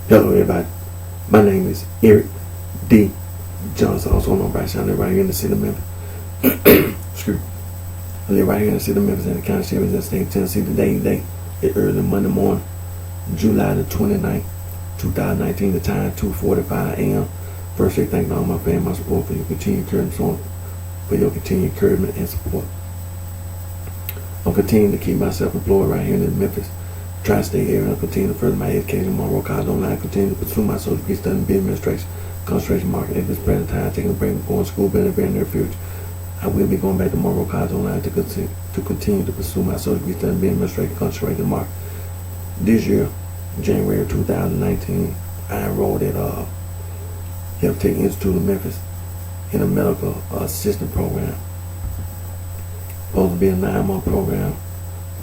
Hello everybody, my name is Eric D. Johnson, also known as BrightShine. I live right here in the city of Memphis. Excuse me. I live right here in the city of Memphis in the county series of the state of Tennessee. Today is early Monday morning, July the 29th, 2019. The time 2:45 a.m. First, I thank all my family, my support for your continued encouragement and support. I'm continuing to keep myself employed right here in the Memphis tri-state area. I'll continue to further my education in Monroe College online. Continue to pursue my social degree studying business administration, concentration marketing. At this present time, taking a break from going to school, but in the very near future, I will be going back to Monroe College online to continue to pursue my social degree studying business administration, concentration marketing. This year, January 2019, I enrolled at Health Tech Institute of Memphis in a medical assistant program. Supposed to be a 9-month program.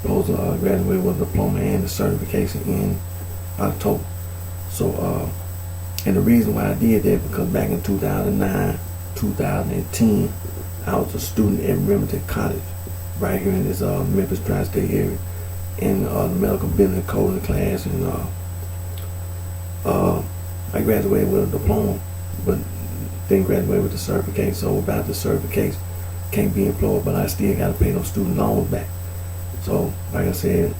Supposed to graduate with a diploma and a certification in October. So, and the reason why I did that because back in 2009, 2010, I was a student at Remington College, right here in this Memphis tri-state area, in the medical business coding class, and I graduated with a diploma, but didn't graduate with the certificate. So without the certificate, can't be employed, but I still got to pay those student loans back. So, like I said,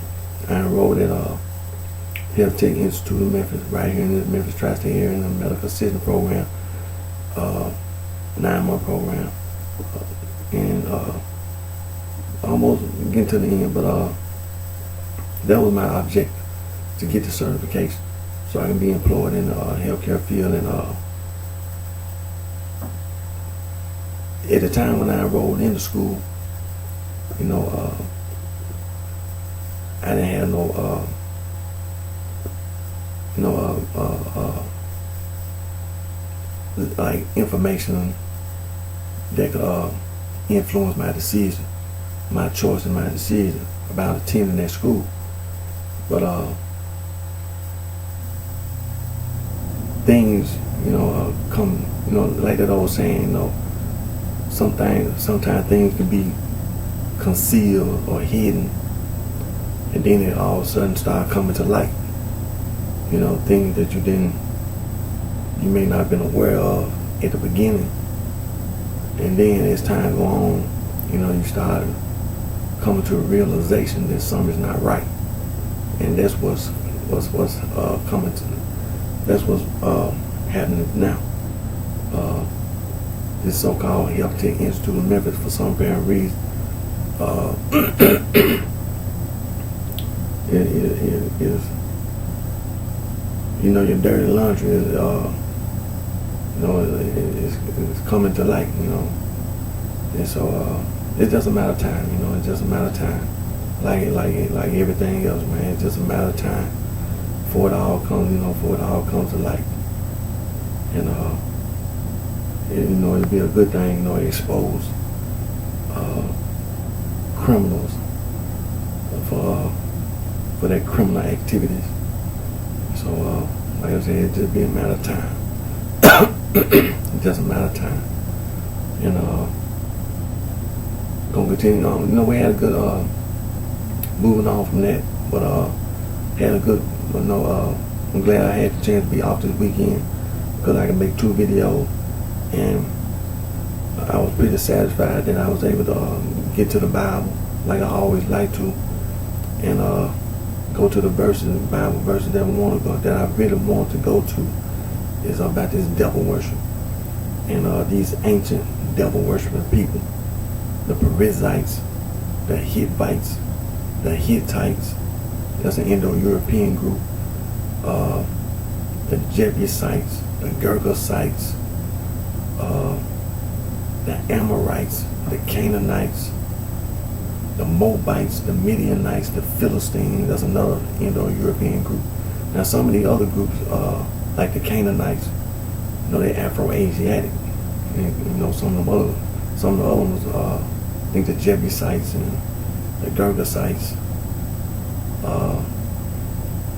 I enrolled at Health Tech Institute of Memphis, right here in the Memphis tri-state area, in the medical assistant program, 9-month program, and almost getting to the end, but that was my objective, to get the certification, so I can be employed in the healthcare field. And at the time when I enrolled into school, you know, I didn't have like information that could influence my decision, my choice and my decision about attending that school. But things, come, like that old saying, sometimes things can be concealed or hidden, and then it all of a sudden start coming to light. Things that you may not have been aware of at the beginning, and then as time go on, you start coming to a realization that something's not right, and that's what's coming to. That's what's happening now. This so-called Health Tech Institute of Memphis, for some apparent reason, is your dirty laundry is it's coming to light, and so it's just a matter of time, it's just a matter of time, like everything else, man. It's just a matter of time before it all comes to light, and it'll be a good thing, expose criminals for their criminal activities. So, like I said, it just be a matter of time. It's just a matter of time. And gonna continue on. We had a good moving on from that, but had a good. I'm glad I had the chance to be off this weekend because I can make 2 videos, and I was pretty satisfied that I was able to get to the Bible like I always like to, and go to the Bible verses that I really want to go to is about this devil worship, and these ancient devil worshiping people, the Perizzites, the Hivites, the Hittites. That's an Indo-European group. The Jebusites, the Girgasites, the Amorites, the Canaanites, the Moabites, the Midianites, the Philistines. That's another Indo-European group. Now, some of the other groups, like the Canaanites, they're Afro-Asiatic. And, some of the other ones, I think the Jebusites and the Girgasites,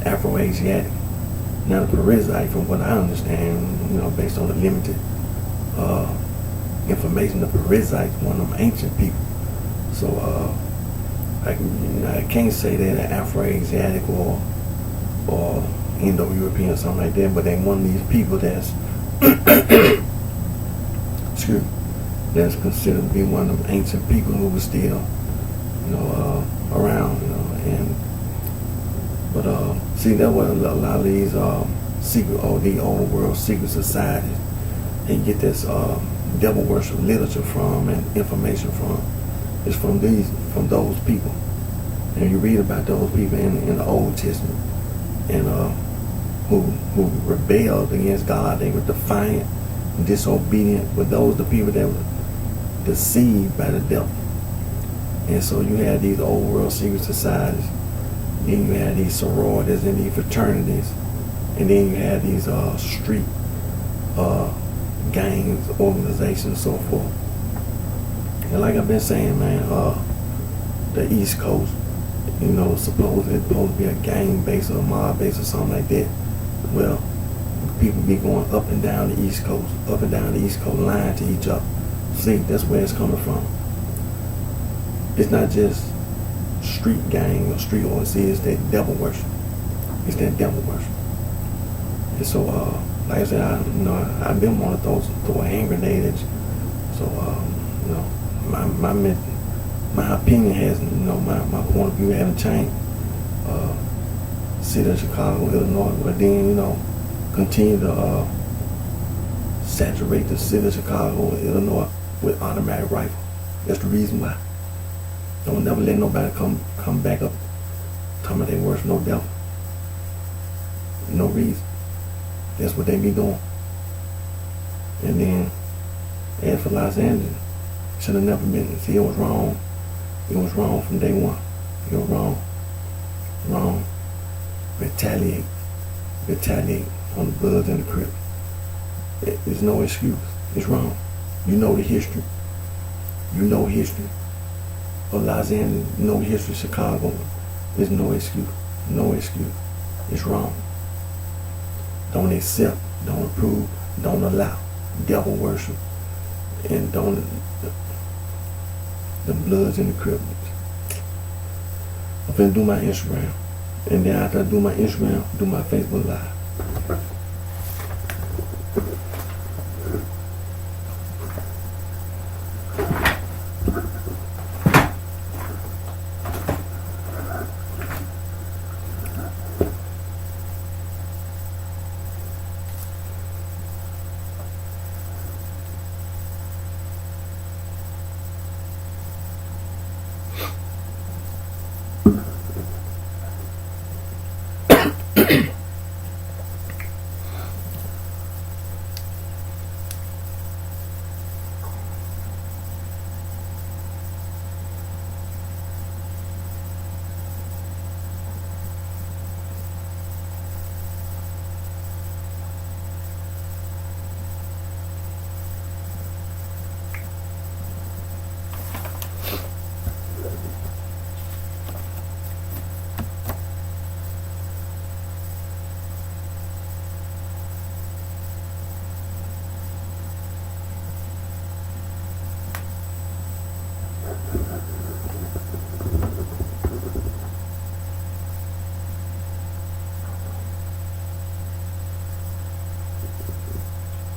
Afro-Asiatic. Now, the Perizzite, from what I understand, based on the limited information, the Perizzites, one of them ancient people. So I can't say they're Afro-Asiatic or Indo-European or something like that, but they're one of these people that's excuse me, that's considered to be one of them ancient people who was still, around, and see, that what a lot of these secret, or the old world secret societies, they get this devil worship literature from and information from, is from those people. And you read about those people in the Old Testament, and who rebelled against God. They were defiant, disobedient. But those the people that were deceived by the devil. And so you had these old world secret societies, then you had these sororities and these fraternities, and then you had these street gangs, organizations, and so forth. And like I've been saying, man, the East Coast, supposedly it's supposed to be a gang base or a mob base or something like that. Well, people be going up and down the East Coast, lying to each other. See, that's where it's coming from. It's not just street gang or street order. It's that devil worship. It's that devil worship. And so, like I said, I've been one of those throw a hand grenade at you. So, my opinion has, my point of view hasn't changed. City of Chicago, Illinois, but then, continue to saturate the city of Chicago, Illinois with automatic rifle. That's the reason why. Don't never let nobody come back up talking about they worship no devil. No reason. That's what they be doing. And then, as for Los Angeles, should have never been. See, it was wrong. It was wrong from day one. It was wrong. Wrong. Retaliate on the Bloods and the Crips. There's no excuse. It's wrong. You know the history. You know history of Los Angeles. You know history of Chicago. There's no excuse. No excuse. It's wrong. Don't accept, don't approve, don't allow devil worship, and don't the Bloods and the Crips. I'm finna do my Instagram, and then after I do my Instagram, do my Facebook Live.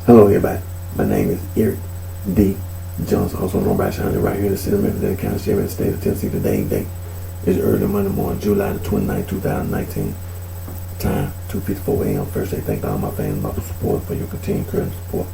Hello everybody, my name is Eric D. Johnson, also known by BrightShine, right here in the city of Memphis, County, Sheriff, and State of Tennessee. Today's date is early Monday morning, July the 29th, 2019. Time 2:54 a.m. First day, thank all my fans, my support for your continued courage and support.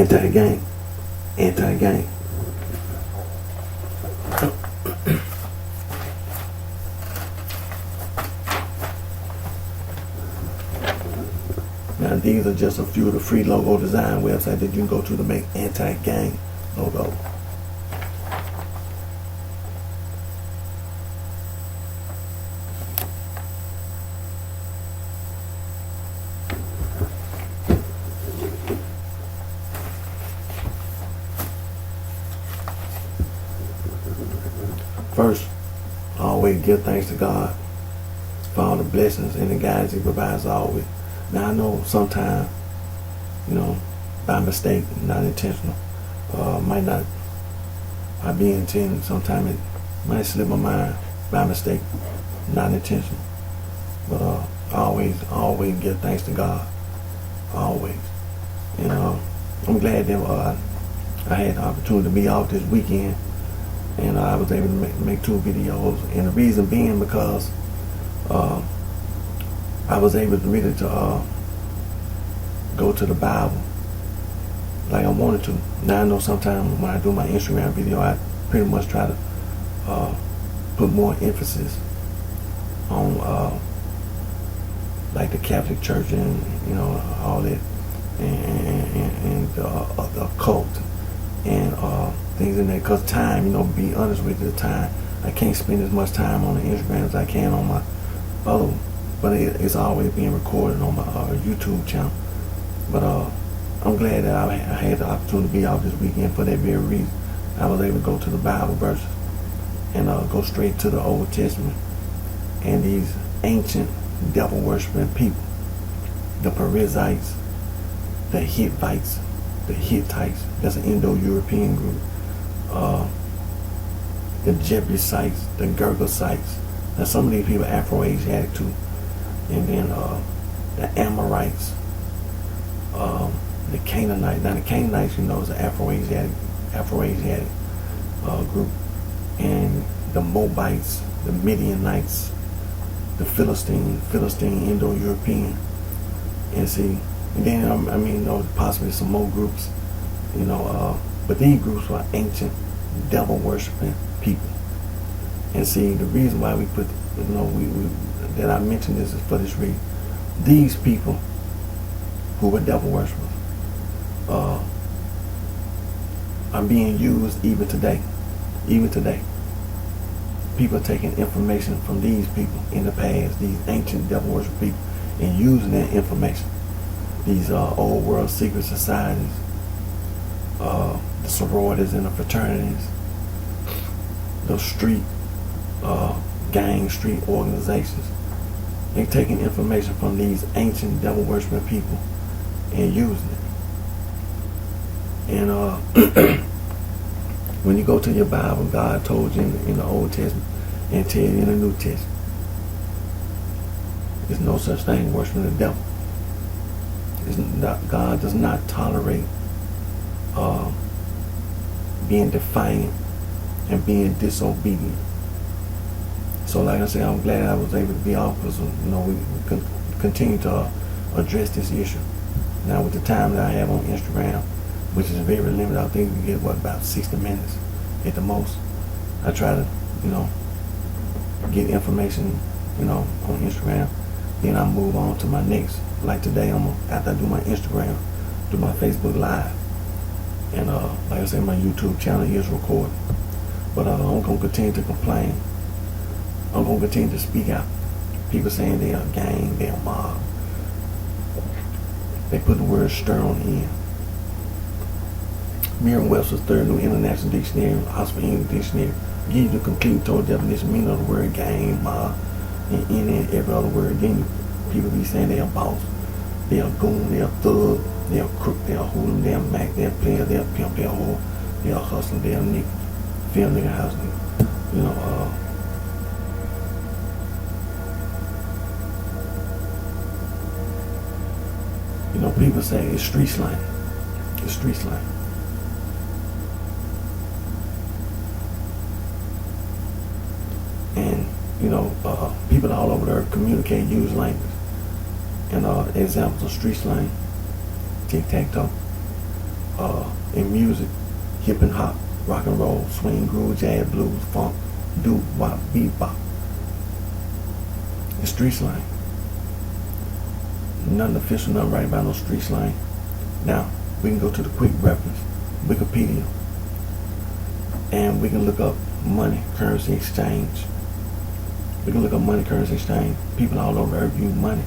Anti-gang. Anti-gang. Now these are just a few of the free logo design websites that you can go to make anti-gang logo. First, always give thanks to God for all the blessings and the guidance He provides always. Now I know sometimes, by mistake, not intentional, might not be intended. Sometimes it might slip my mind by mistake, not intentional. But always give thanks to God, always. And I'm glad that I had the opportunity to be off this weekend, and I was able to make 2 videos. And the reason being because I was able to really go to the Bible like I wanted to. Now I know sometimes when I do my Instagram video, I pretty much try to put more emphasis on like the Catholic Church and all that, and the occult and things in there. Cause time, be honest with you, the time I can't spend as much time on the Instagram as I can on my other one. But it's always being recorded on my YouTube channel. But I'm glad that I had the opportunity to be out this weekend for that very reason. I was able to go to the Bible verses and go straight to the Old Testament and these ancient devil-worshipping people, the Perizzites, the Hittites, that's an Indo-European group, the Jebusites, the Girgasites. Now some of these people are Afro-Asiatic too. And then the Amorites, the Canaanites. Now the Canaanites, is an Afro-Asiatic group. And the Moabites, the Midianites, the Philistine Indo-European. And see, and then possibly some more groups, but these groups were ancient devil-worshipping people. And see, the reason why we put, that I mentioned this is for this reason. These people who were devil worshippers are being used even today. Even today. People are taking information from these people in the past, these ancient devil worship people, and using that information. These old world secret societies, the sororities and the fraternities, the street street organizations. They're taking information from these ancient devil worshiping people and using it. And when you go to your Bible, God told you in the Old Testament and tell you in the New Testament, there's no such thing as worshiping the devil. God does not tolerate being defiant and being disobedient. So like I said, I'm glad I was able to be off because we continue to address this issue. Now with the time that I have on Instagram, which is very limited, I think we get about 60 minutes at the most. I try to, get information, on Instagram. Then I move on to my next. Like today, after I do my Instagram, do my Facebook Live. And like I said, my YouTube channel is recorded. But I'm going to continue to complain. I'm going to continue to speak out. People saying they are gang, they are mob. They put the word stir on the end. Merriam-Webster's Third New International Dictionary, Oxford English Dictionary, gives you the complete total definition, meaning of the word gang, mob, and any and every other word. Then people be saying they are boss, they are goon, they are thug, they are crook, they are hooligan, they are mac, they are player, they are pimp, they are whore, they are hustler, they are nigga, film nigga, house nigga. People say it's street slang. It's street slang. And, people all over the earth communicate, use language. And examples of street slang, tic-tac-toe, In music, hip and hop, rock and roll, swing, groove, jazz, blues, funk, doo wop, bebop. And street slang. Nothing official, nothing right about no street slang. Now, we can go to the quick reference, Wikipedia, and we can look up money, currency exchange. We can look up money, currency exchange. People all over the earth use money,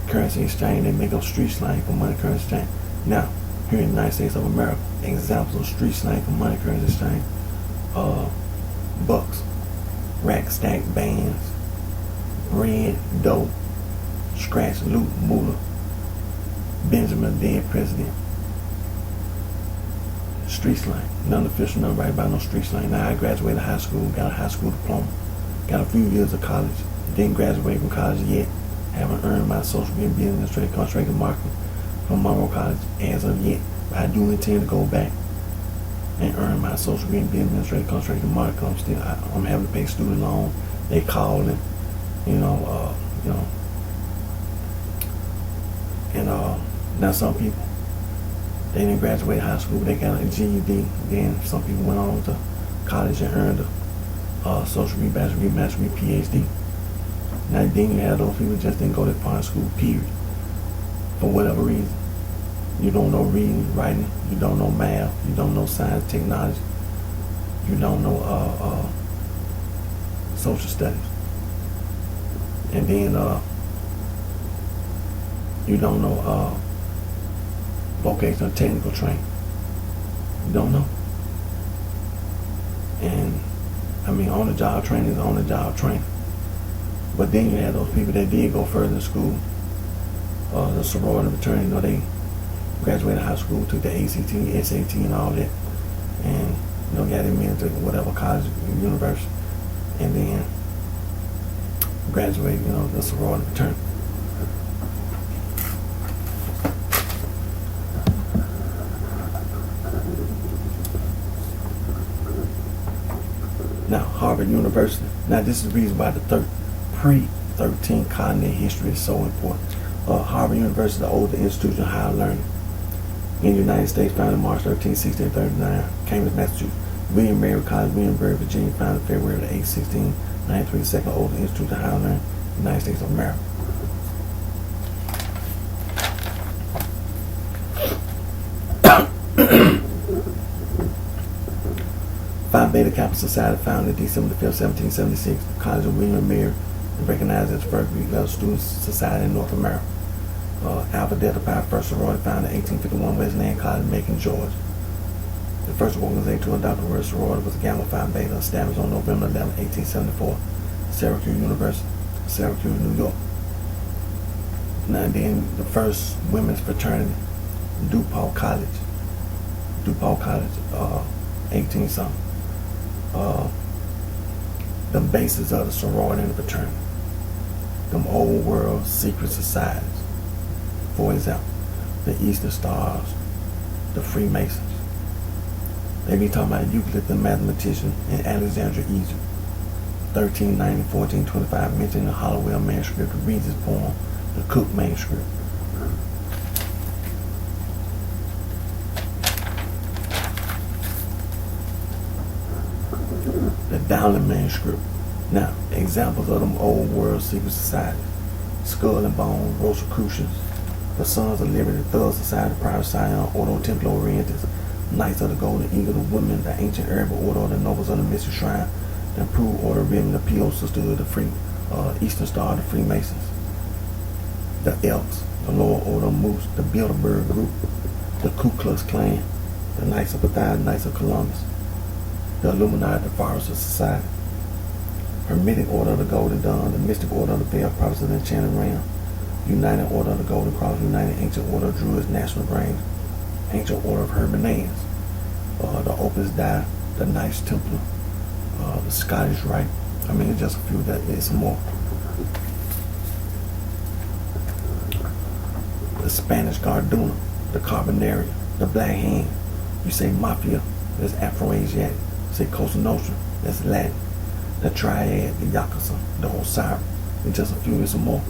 currency exchange. They make up street slang for money, currency exchange. Now, here in the United States of America, examples of street slang for money, currency exchange. Bucks, rack, stack, bands, bread, dough, scratch, loot, moolah, Benjamin, dead president. Street slang. Nothing official, nothing right about no street slang. Now I graduated high school, got a high school diploma, got a few years of college, didn't graduate from college yet, haven't earned my social media business administrative contract and marketing from Monroe College as of yet. But I do intend to go back and earn my social media business administrative contract and marketing. I'm having to pay student loan. They call and now some people, they didn't graduate high school, they got a GED. Then some people went on to college and earned a social media bachelor degree, master degree, PhD. Now then you have those people just didn't go to fine school, period. For whatever reason. You don't know reading, writing, you don't know math, you don't know science, technology, you don't know social studies. And then you don't know vocational technical training. You don't know. And I mean, on the job training is on the job training. But then you have those people that did go further in school, the sorority fraternity, they graduated high school, took the ACT, SAT, and all that, and got admitted to whatever college, university, and then graduated, the sorority fraternity. Now, Harvard University. Now, this is the reason why the pre-13 continental history is so important. Harvard University is the oldest institution of higher learning in the United States, founded March 13, 1639, Cambridge, Massachusetts. William Mary College, Williamsburg, Virginia, founded February 8, 1693, second oldest institution of higher learning in the United States of America. Phi Beta Kappa Society, founded December 5, 1776, the College of William and Mary, and recognized as the first Greek level student society in North America. Alpha Delta Pi First Sorority, founded in 1851, Wesleyan College, Macon, Georgia. The first organization to adopt the word sorority was Gamma Phi Beta, established on November 11, 1874, Syracuse University, Syracuse, New York. Now then, the first women's fraternity, DePaul College, 18-something. The basis of the sorority and the fraternity. Them old world secret societies. For example, the Eastern Stars, the Freemasons. They be talking about Euclid, the mathematician in Alexandria, Egypt. 1390, 1425, mentioned the Hollowell manuscript, the Regis poem, the Cook manuscript. The Dowling manuscript. Now, examples of them old world secret societies. Skull and Bone, Rosicrucians, the Sons of Liberty, Thug Society, Private Scion, Ordo Templi Orientis, Knights of the Golden Eagle, the Women, the Ancient Arab Order of the Nobles of the Mystic Shrine, the Improved Order of Women, the P.O. Sisterhood, the Free Eastern Star, the Freemasons, the Elks, the Lower Order of Moose, the Bilderberg Group, the Ku Klux Klan, the Knights of Bethesda, Knights of Columbus, the Illuminati, the Foresters Society, Hermetic Order of the Golden Dawn, the Mystic Order of the Veil, Prophets of the Enchanted Realm, United Order of the Golden Cross, United Ancient Order of Druids, National Grange, Ancient Order of Hermannans, the Opus Dei, the Knights Templar, the Scottish Rite. I mean, it's just a few. That it's more. The Spanish Garduna, the Carbonaria, the Black Hand. You say Mafia, that's Afro-Asiatic. You say Cosa Nostra, that's Latin. The Triad, the Yakuza, the Osiris. It's just a few. It's more.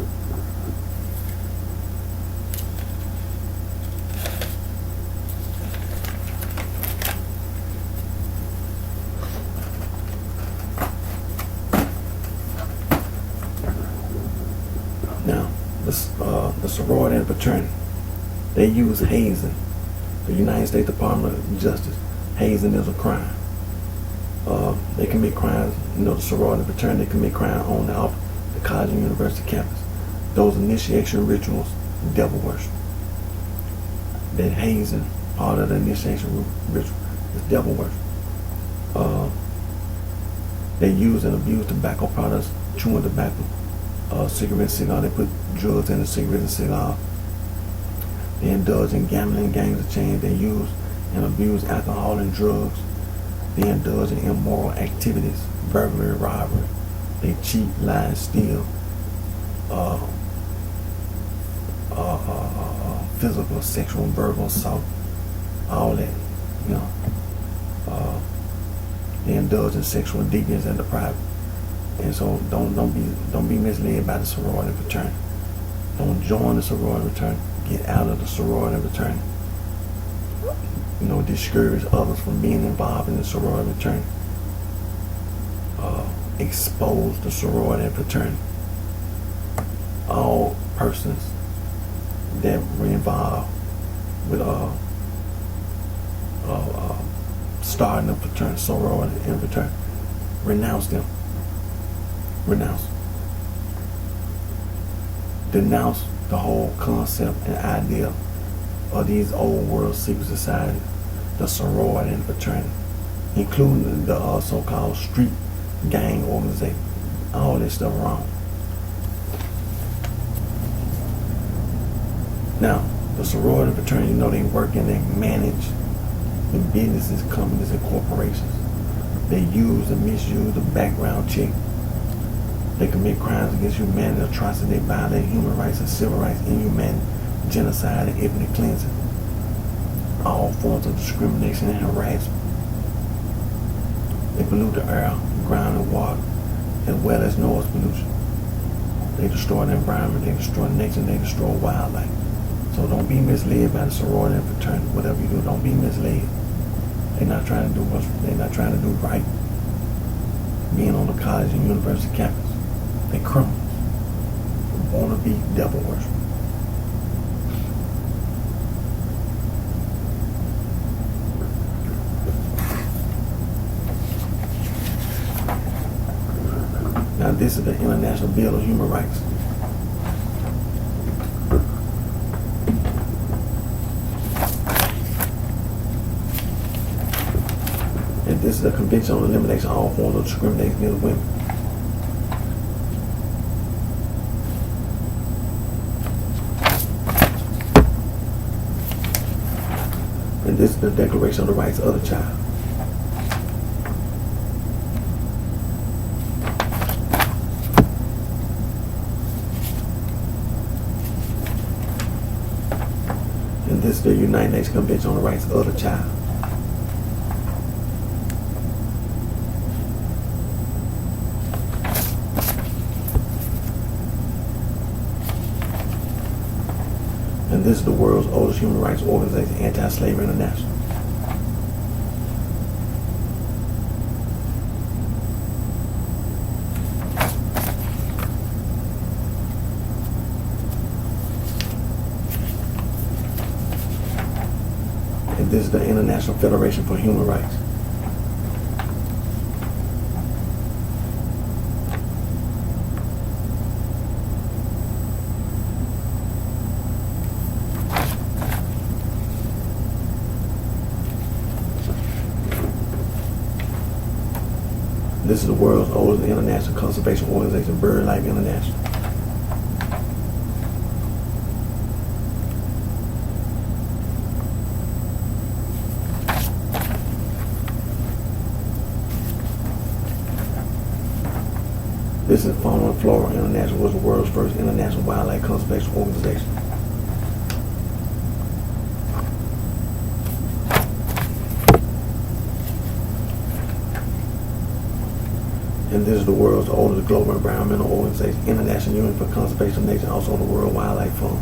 sorority and fraternity. They use hazing. The United States Department of Justice. Hazing is a crime. They commit crimes, the sorority and fraternity, they commit crime on the college and university campus. Those initiation rituals, devil worship. That hazing, part of the initiation ritual, is devil worship. They use and abuse tobacco products, chewing tobacco, cigarettes, cigars. They put drugs in the cigarettes and cigars. They indulge in gambling, gangs of change. They use and abuse alcohol and drugs. They indulge in immoral activities, burglary, robbery. They cheat, lie, steal. Physical, sexual, verbal assault, all that, they indulge in sexual deviance and depravity. And so don't be misled by the sorority and fraternity. Don't join the sorority and fraternity. Get out of the sorority and fraternity. Discourage others from being involved in the sorority and fraternity. Expose the sorority and fraternity. All persons that were involved with starting a fraternity, sorority and fraternity, renounce them. Renounce. Denounce the whole concept and idea of these old world secret societies, the sorority and fraternity, including the so-called street gang organization. All this stuff wrong. Now, the sorority and fraternity, they work and they manage the businesses, companies, and corporations. They use and misuse the background check. They commit crimes against humanity, atrocities. They violate human rights and civil rights, inhumanity, genocide, and ethnic cleansing. All forms of discrimination and harassment. They pollute the air, ground, and water, as well as noise pollution. They destroy the environment, they destroy nature, and they destroy wildlife. So don't be misled by the sorority and fraternity. Whatever you do, don't be misled. They're not trying to do right. Being on the college and university campus, they criminals. Want to be devil worship. Now this is the International Bill of Human Rights. And this is the Convention on Elimination of All Forms of Discrimination Against Women. And this is the Declaration of the Rights of the Child. And this is the United Nations Convention on the Rights of the Child. And this is the world's oldest human rights organization, Anti-Slavery International. And this is the International Federation for Human Rights. This is the world's oldest international conservation organization, BirdLife International. This is Fauna and Flora International, was the world's first international wildlife conservation organization. And this is the world's oldest global environmental organization, International Union for Conservation of Nature, also the World Wildlife Fund.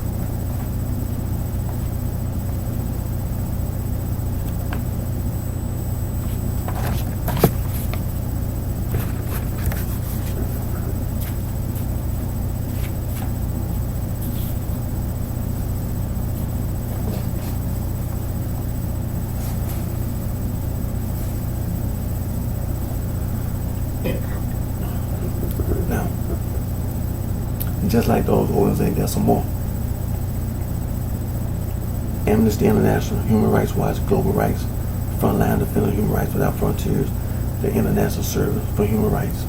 just like those organizations, there's some more. Amnesty International, Human Rights Watch, Global Rights, Frontline Defenders of Human Rights Without Frontiers, the International Service for Human Rights.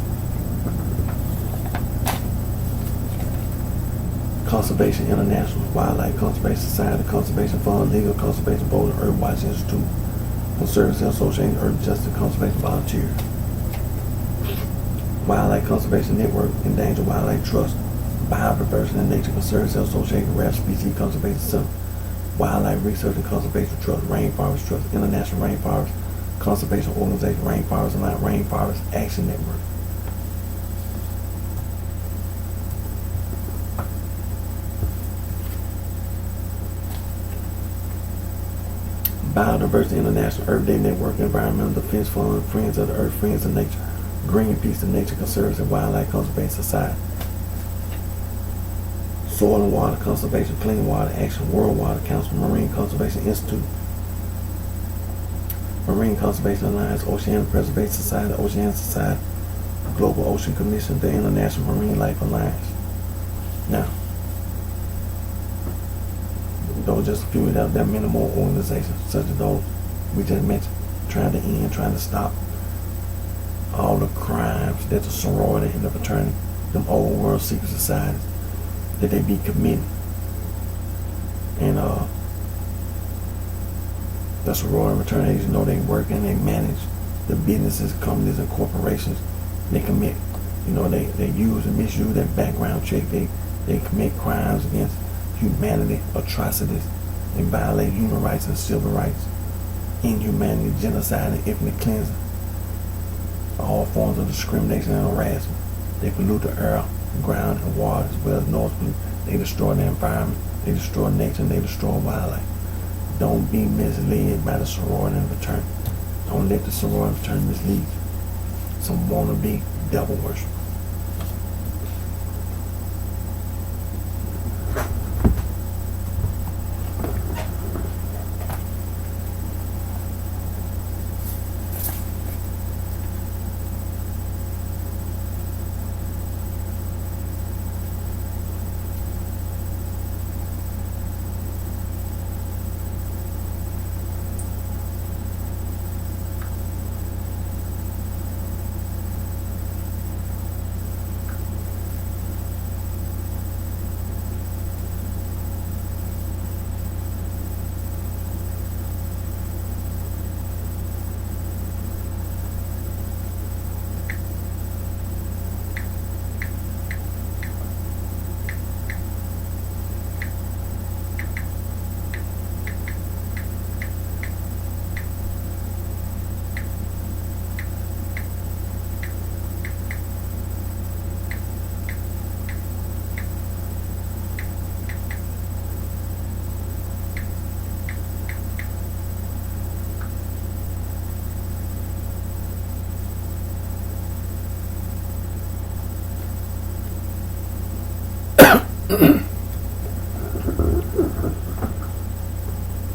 Conservation International, Wildlife Conservation Society, Conservation Fund, Legal Conservation Board, Earthwatch Institute, Conservancy Association, Earth Justice Conservation Volunteers. Wildlife Conservation Network, Endangered Wildlife Trust, Biodiversity and Nature Conservancy Association, Rare Species Conservation Center, Wildlife Research and Conservation Trust, Rainforest Trust, International Rainforest Conservation Organization, Rainforest Alliance, Rainforest Action Network. Biodiversity International, Earth Day Network, Environmental Defense Fund, Friends of the Earth, Friends of Nature, Greenpeace, the Nature Conservancy, Wildlife Conservation Society, Soil and Water Conservation, Clean Water Action, World Water Council, Marine Conservation Institute, Marine Conservation Alliance, Oceanic Preservation Society, Oceanic Society, Global Ocean Commission, the International Marine Life Alliance. Now, those are just a few of them. There are many more organizations, such as those we just mentioned, trying to stop all the crimes that the sorority and the fraternity, them old world secret societies, that they be committing. And the sorority and fraternities, they work and they manage the businesses, companies, and corporations. They commit, they use and misuse their background check. They commit crimes against humanity, atrocities. They violate human rights and civil rights, inhumanity, genocide, and ethnic cleansing. All forms of discrimination and harassment. They pollute the air, ground, and water, as well as noise pollution. They destroy the environment. They destroy nature, and they destroy wildlife. Don't be misled by the sorority and fraternity. Don't let the sorority and fraternity mislead you. Some wannabe devil worship.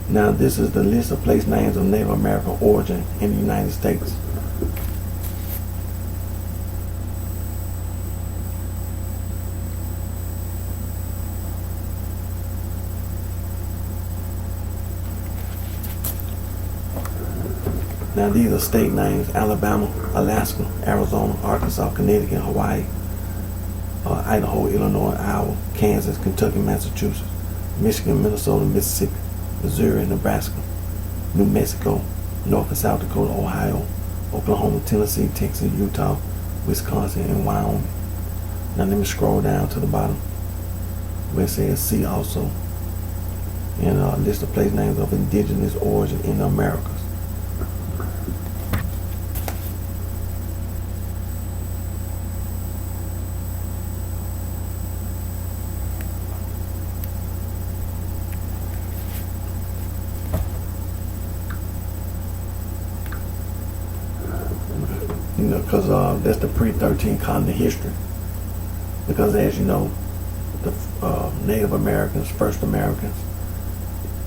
Now, this is the list of place names of Native American origin in the United States. Now, these are state names: Alabama, Alaska, Arizona, Arkansas, Connecticut, Hawaii, Idaho, Illinois, Iowa, Kansas, Kentucky, Massachusetts, Michigan, Minnesota, Mississippi, Missouri, Nebraska, New Mexico, North and South Dakota, Ohio, Oklahoma, Tennessee, Texas, Utah, Wisconsin, and Wyoming. Now let me scroll down to the bottom where it says see also, and list of place names of indigenous origin in the Americas. Because that's the pre-13 colony history. Because as you know, the Native Americans, First Americans,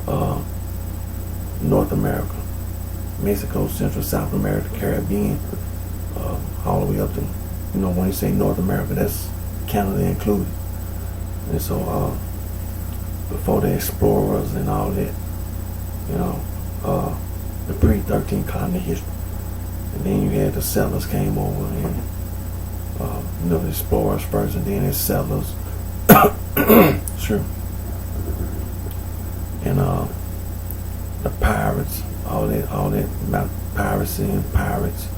North America, Mexico, Central, South America, Caribbean, all the way up to, when you say North America, that's Canada included. And so before the explorers and all that, you know, the pre-13 colony history. And then you had the settlers came over and, you know, the explorers first and then the settlers. Sure. And the pirates, all that about piracy and pirates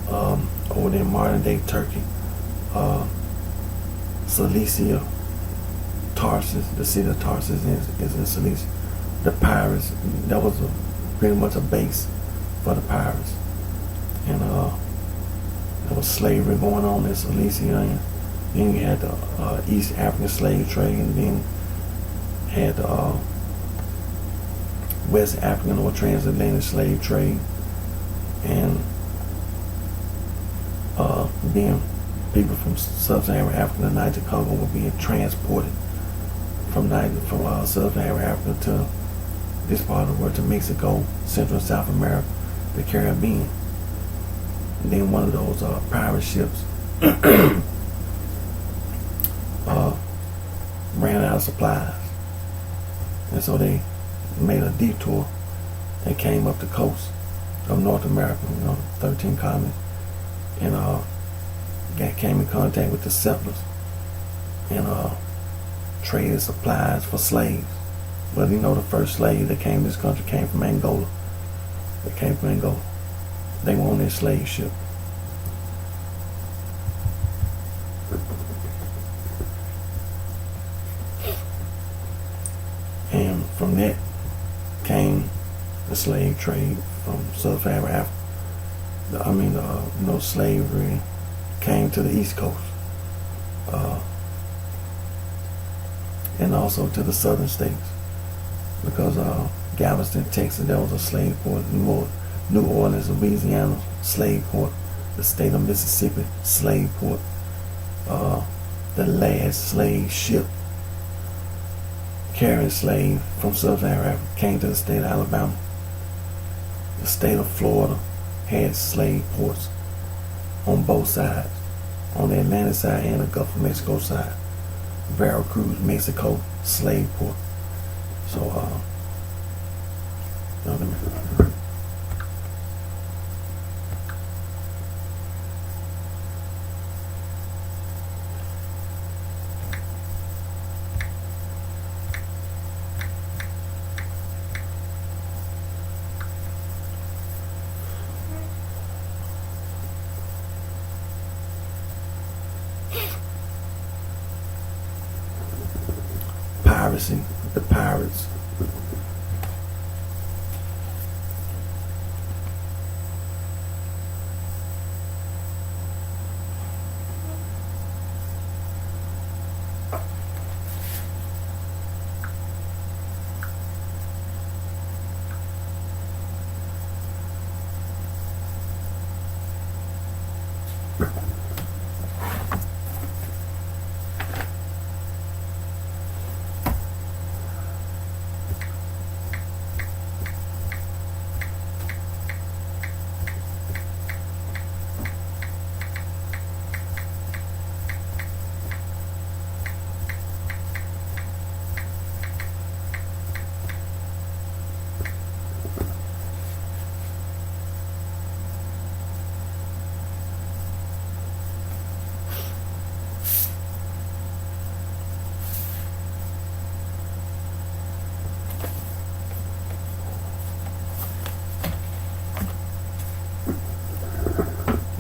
over there in modern day Turkey. Cilicia, Tarsus, the city of Tarsus is in Cilicia. The pirates, that was pretty much a base for the pirates. And there was slavery going on in Cilicia, and then you had the East African slave trade, and then had the West African or transatlantic slave trade, and being people from sub-Saharan Africa to Niger Congo were being transported from sub-Saharan Africa to this part of the world, to Mexico, Central and South America, the Caribbean. And then one of those pirate ships ran out of supplies, and so they made a detour and came up the coast of North America, 13 colonies, and came in contact with the settlers and traded supplies for slaves. But the first slave that came to this country came from Angola. They came from Angola. They were on their slave ship. And from that came the slave trade from sub-Saharan Africa. Slavery came to the East Coast, and also to the southern states, because Galveston, Texas, there was a slave port. New Orleans, Louisiana, slave port. The state of Mississippi, slave port. The last slave ship carrying slaves from sub-Saharan Africa came to the state of Alabama. The state of Florida had slave ports on both sides, on the Atlantic side and the Gulf of Mexico side. Veracruz, Mexico, slave port. So, piracy, the pirates.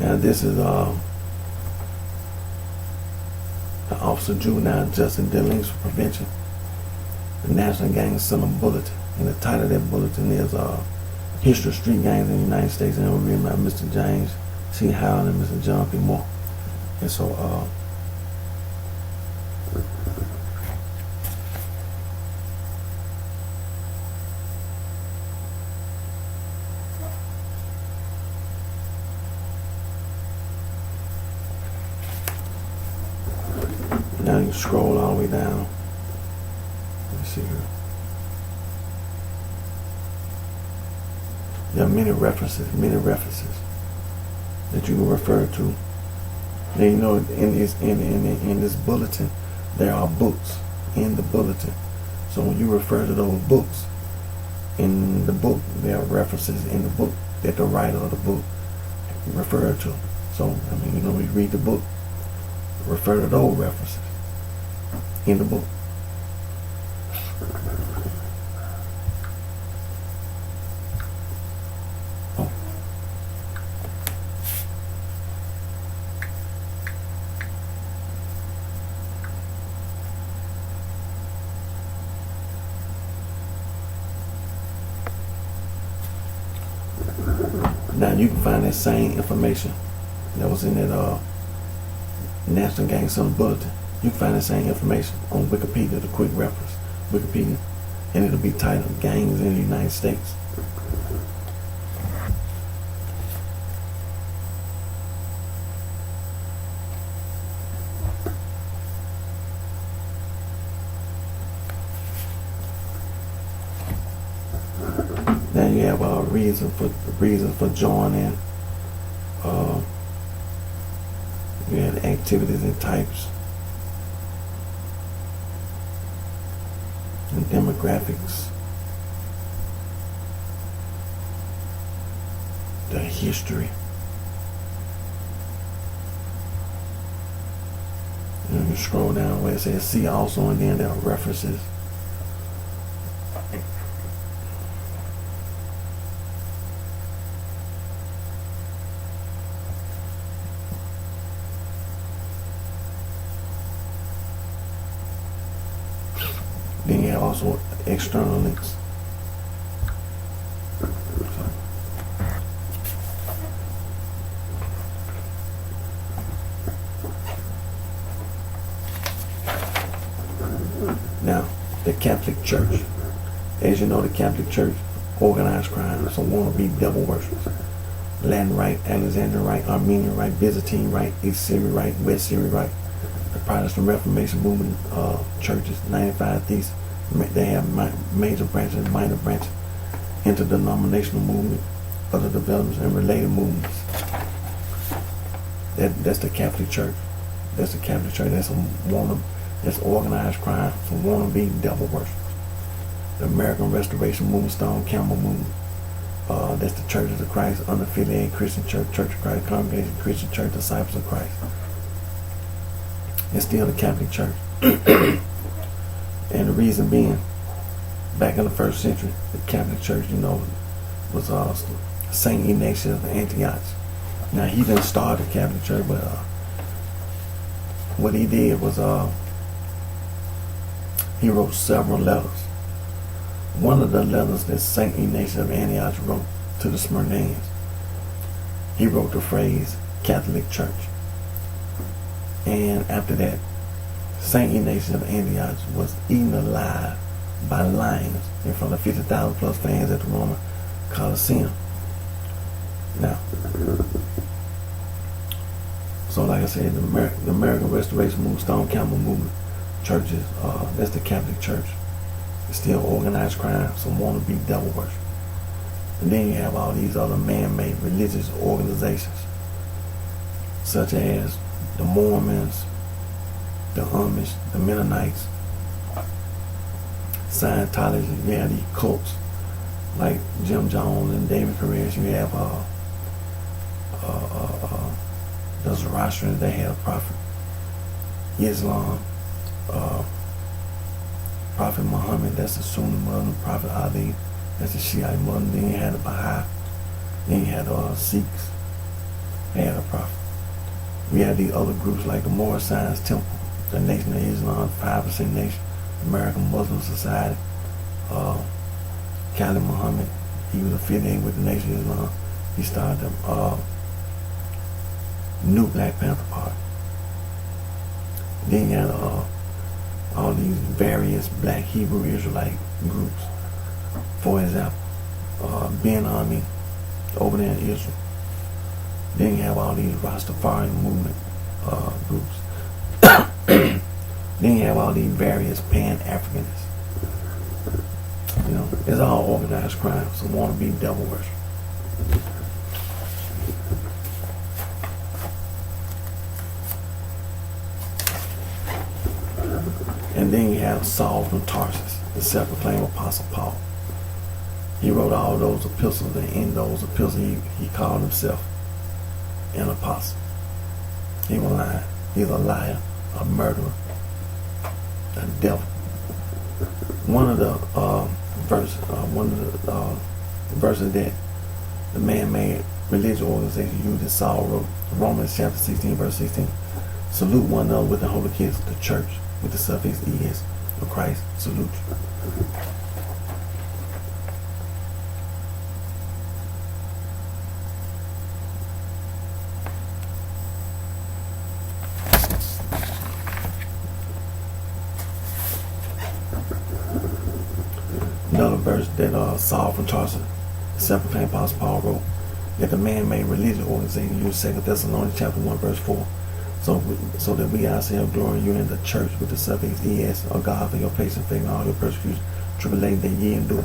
Now this is Officer Juvenile Justice Delinquency Prevention, the National Gang Center Bulletin. And the title of that bulletin is History of Street Gangs in the United States, and it was written by Mr. James C. Howell and Mr. John P. Moore. And so now you scroll all the way down. Let me see here. There are many references that you can refer to. Now in this bulletin there are books in the bulletin. So when you refer to those books, in the book, there are references in the book that the writer of the book referred to. So, I mean, you know, we read the book, refer to those references in the book. Oh. Now you can find that same information that was in that National Gang Center Bulletin. You can find that same information on Wikipedia, the quick reference, Wikipedia, and it'll be titled Gangs in the United States. Now you have a reason for joining. You had activities and types and demographics, the history. And you scroll down where it says see also, and then there are references. Then you have also external links. Now, the Catholic Church. As you know, the Catholic Church, organized crime, so wannabe devil worshippers. Latin Rite, Alexandrian Rite, Armenian Rite, Byzantine Rite, East Syrian Rite, West Syrian Rite. The Protestant Reformation movement churches, 95 Thieves, they have major branches and minor branches, interdenominational movement, other developments, and related movements. That's the Catholic Church. That's the Catholic Church. That's organized crime for wannabe devil worshippers. The American Restoration Movement, Stone Campbell movement. That's the Churches of Christ, unaffiliated Christian Church, Church of Christ, Congregation Christian Church, Disciples of Christ. It's still the Catholic Church. And the reason being, back in the first century, the Catholic Church, you know, was Saint Ignatius of Antioch. Now, he didn't start the Catholic Church, but what he did was he wrote several letters. One of the letters that Saint Ignatius of Antioch wrote to the Smyrnaeans, he wrote the phrase Catholic Church. And after that, Saint Ignatius of Antioch was eaten alive by lions in front of 50,000 plus fans at the Roman Colosseum. Now, so like I said, the American Restoration Movement, Stone Campbell movement, churches, that's the Catholic Church. It's still organized crime, some wannabe devil worship. And then you have all these other man-made religious organizations, such as the Mormons, the Amish, the Mennonites, Scientology. You have these cults like Jim Jones and David Koresh. You have the Zoroastrians, they have Prophet Islam, Prophet Muhammad, that's the Sunni Muslim, Prophet Ali, that's the Shiite Muslim. Then you had the Baha'i, then you had the Sikhs, they had a prophet. We have these other groups like the Moorish Science Temple, the Nation of Islam, 5% Nation, American Muslim Society, Khalid Muhammad, he was affiliated with the Nation of Islam. He started the New Black Panther Party. Then you had all these various black Hebrew Israelite groups. For example, Ben Army over there in Israel. Then you have all these Rastafarian movement groups. Then you have all these various Pan-Africanists. You know, it's all organized crime, so wannabe devil worship. And then you have Saul from Tarsus, the self-proclaimed Apostle Paul. He wrote all those epistles, and in those epistles he called himself an apostle. He was lying. He's a liar, a murderer, a devil. One of the verses that the man-made religious organization used, that Saul wrote, Romans chapter 16, verse 16. Salute one another with the holy kiss, the church, with the suffix es of Christ. Salute you. Another verse that Saul from Tarsus, the self-proclaimed Apostle Paul, wrote, that the man-made religious organization used 2 Thessalonians chapter 1, verse 4. So that we ourselves glory you in the church with the suffix es of God for your patient faith and all your persecution, tribulation that ye endure.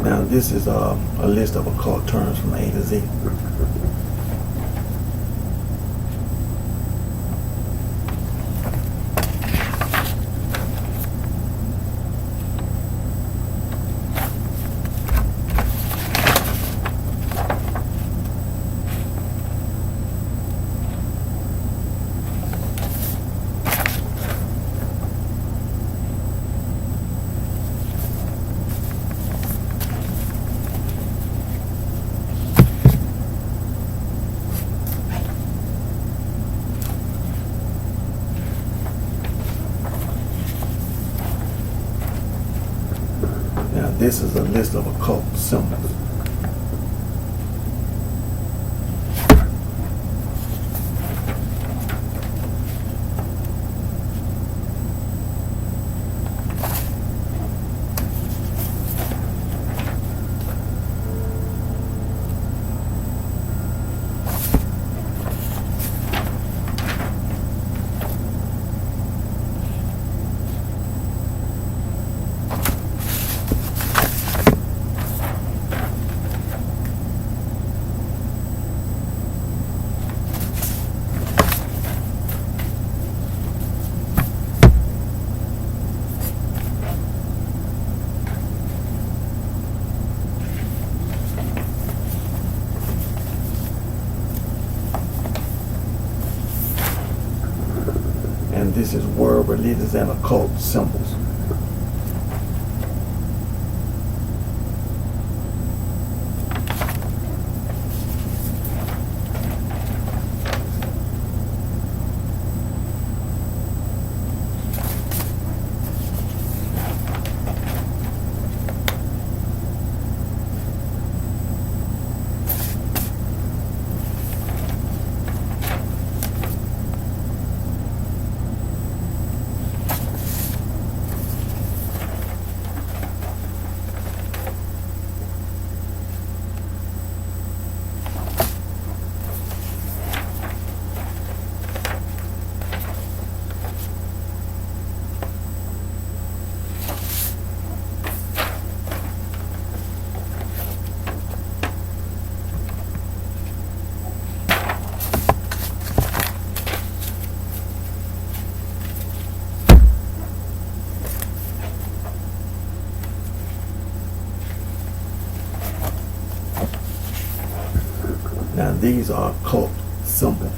Now this is a list of occult terms from A to Z. Now this is a list of occult symbols. And this is world religious and occult symbols. these are cult symbols.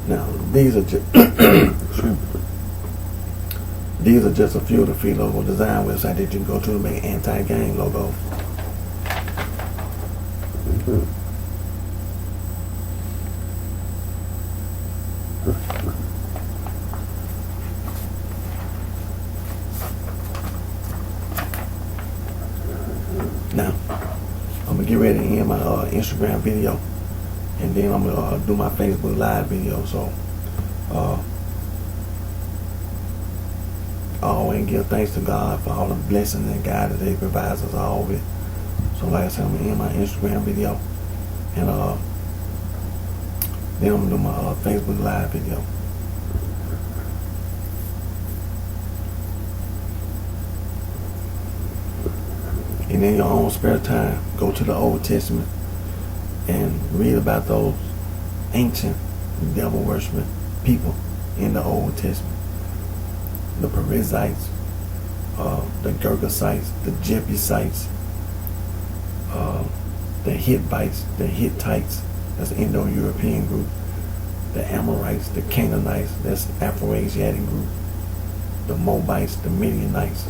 Now, these are just these are just a few of the free logo design websites that you can go to make anti-gang logos. Now, I'm gonna get ready to end my Instagram video, and then I'm gonna do my Facebook Live video. So, I always give thanks to God for all the blessings and guidance that He provides us all with. So, like I said, I'm gonna end my Instagram video, and then I'm gonna do my Facebook Live video. And in your own spare time, go to the Old Testament and read about those ancient devil worshiping people in the Old Testament. The Perizzites, the Girgasites, the Jebusites, the Hittites, the Hittites, that's the Indo-European group, the Amorites, the Canaanites, that's the Afro-Asiatic group, the Moabites, the Midianites.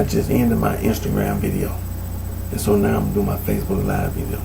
I just ended my Instagram video. And so now I'm doing my Facebook Live video.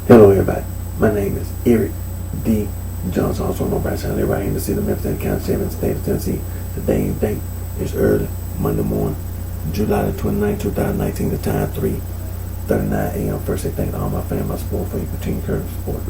Hello everybody, my name is Eric D. Johnson, also known as BrightShine, right here in the city of Memphis, County, State of Tennessee. Today's date is early Monday morning, July the 29th, 2019. The time 3:39 a.m. First, I thank all my family, my support for your continued courage support.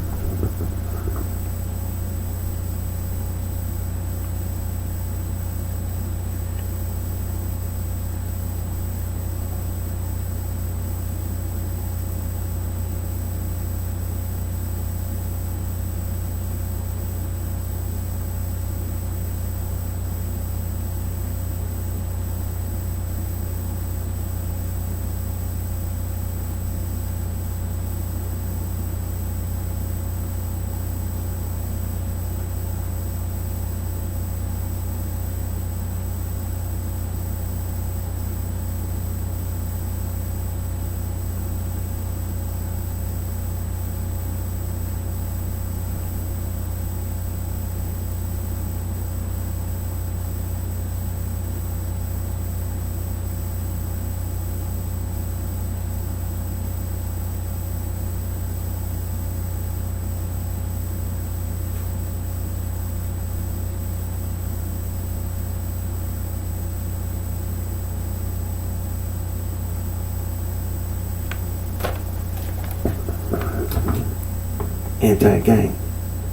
Anti-gang.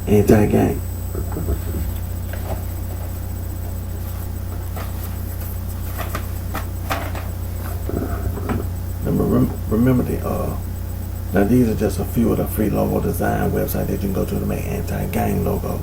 Anti-gang. Remember now these are just a few of the free logo design websites that you can go to make anti-gang logo.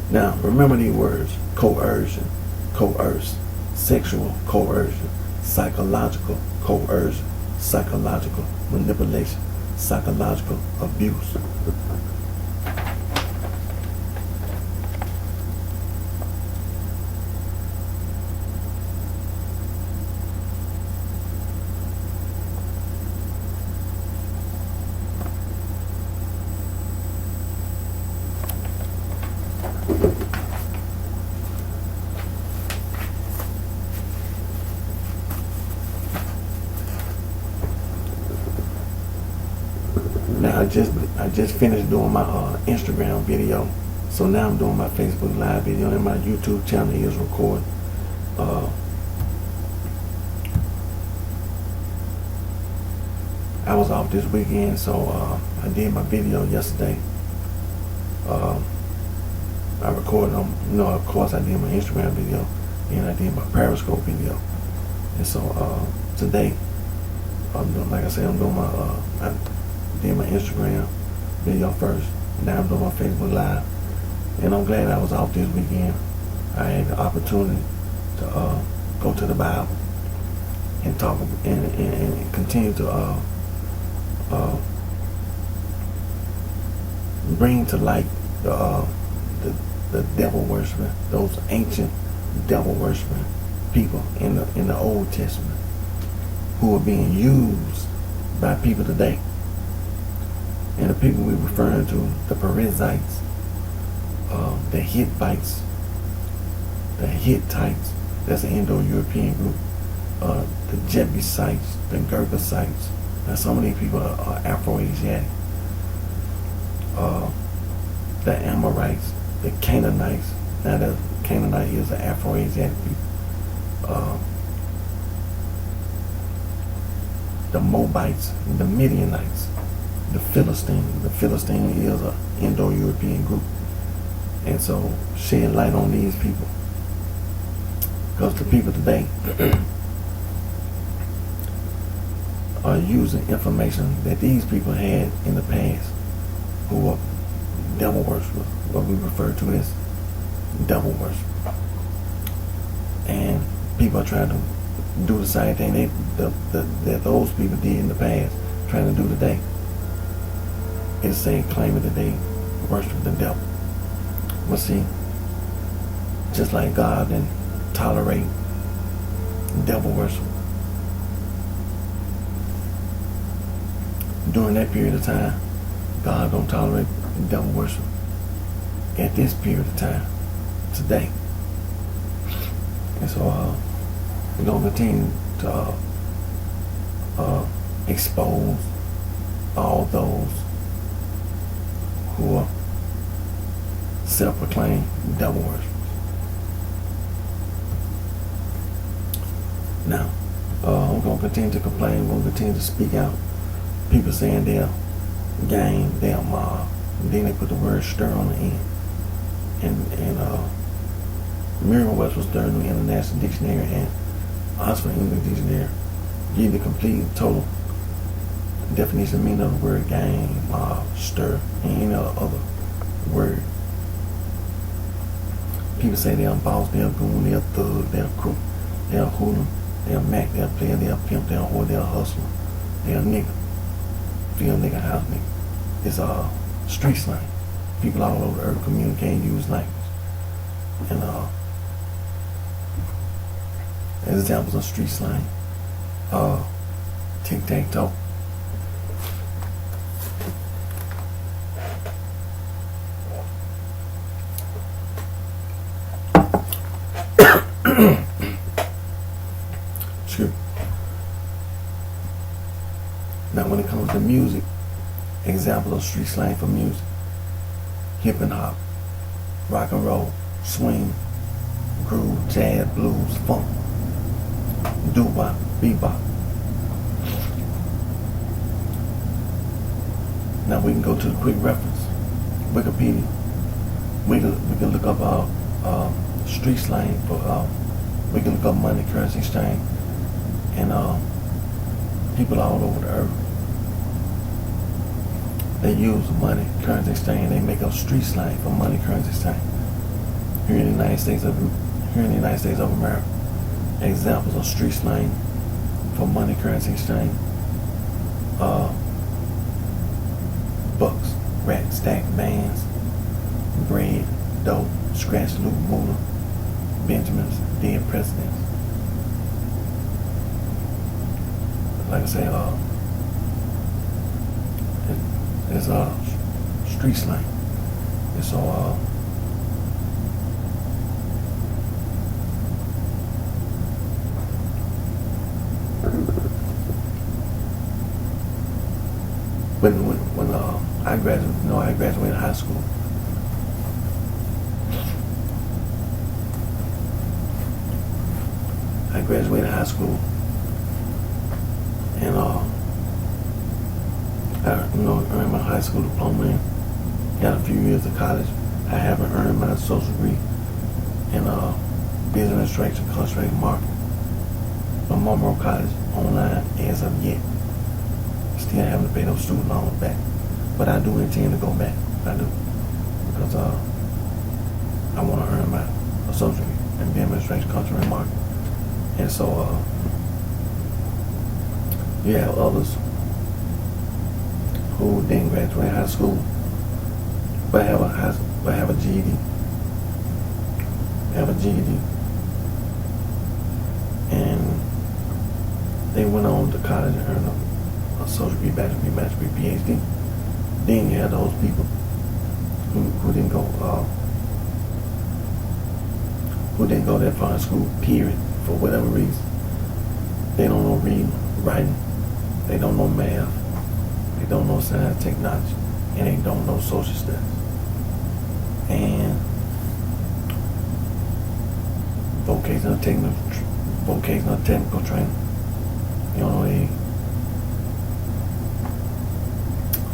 Now, remember these words: coercion, coerce, sexual coercion, psychological coercion, psychological manipulation, psychological abuse. Now, I just finished doing my Instagram video, so now I'm doing my Facebook Live video, and my YouTube channel is recording. I was off this weekend, so I did my video yesterday. I recorded them, of course I did my Instagram video, and I did my Periscope video. And so today, like I said, I'm doing I did my Instagram video first, now I'm doing my Facebook Live. And I'm glad I was off this weekend. I had the opportunity to go to the Bible and talk and continue to bring to light the devil worshiping, those ancient devil worshiping people in the Old Testament, who are being used by people today. And the people we're referring to, the Perizzites, the Hittites, the Hittites, that's an Indo-European group, the Jebusites, the Girgasites. Now some of these people are Afro-Asiatic. The Amorites, the Canaanites. Now the Canaanite is an Afro-Asiatic people. The Moabites, the Midianites, the Philistine. The Philistine is an Indo-European group. And so shed light on these people. Because the people today are using information that these people had in the past, who were devil worshippers, what we refer to as devil worship. And people are trying to do the same thing that those people did in the past, trying to do today. It's saying, claiming that they worship the devil. But see, just like God didn't tolerate devil worship during that period of time, God don't tolerate devil worship at this period of time, today. And so we're going to continue to expose all those who are self-proclaimed devil worshippers. Now, we're going to continue to complain. We're going to continue to speak out. People saying they're gang, they're mob. And then they put the word stir on the end. And Merriam-Webster's New International Dictionary and Oxford English Dictionary give the complete and total definition, meaning of the word gang, mob, stir, and any other word. People say they're a boss, they're a goon, they're a thug, they're a crook, they're a hooligan, they're a mac, they're a player, they're a pimp, they're a whore, they're a hustler, they're a nigga, field nigga, house nigga. It's street slang. People all over the earth communicate and use language. And as examples of street slang, tic-tac-toe. Sure. Now when it comes to music, examples of street slang for music: hip and hop, rock and roll, swing, groove, jazz, blues, funk, doo-wop, bebop. Now we can go to the quick reference, Wikipedia. We can look up street slang for we can look up money, currency exchange, and people all over the earth, they use money, currency exchange. They make up street slang for money, currency exchange. Here in the United States of America, examples of street slang for money, currency exchange: bucks, rat, stack, bands, bread, dough, scratch, loop, moolah, Benjamins, dead presidents. Like I say, it's street slang. And so when I graduated high school. I graduated high school, and I earned my high school diploma and got a few years of college. I haven't earned my associate degree in business administration, concentrated marketing from Monroe College online as of yet. Still having to pay those student loans back, but I do intend to go back. I do, because I want to earn my associate degree in business administration, concentrated marketing. And so you have others who didn't graduate high school but have a GED. And they went on to college and earned a associate degree, bachelor's degree, PhD. Then you have those people who didn't go that far in school, period, for whatever reason. They don't know reading, writing, they don't know math, they don't know science, technology, and they don't know social studies. And vocational technical training. You know,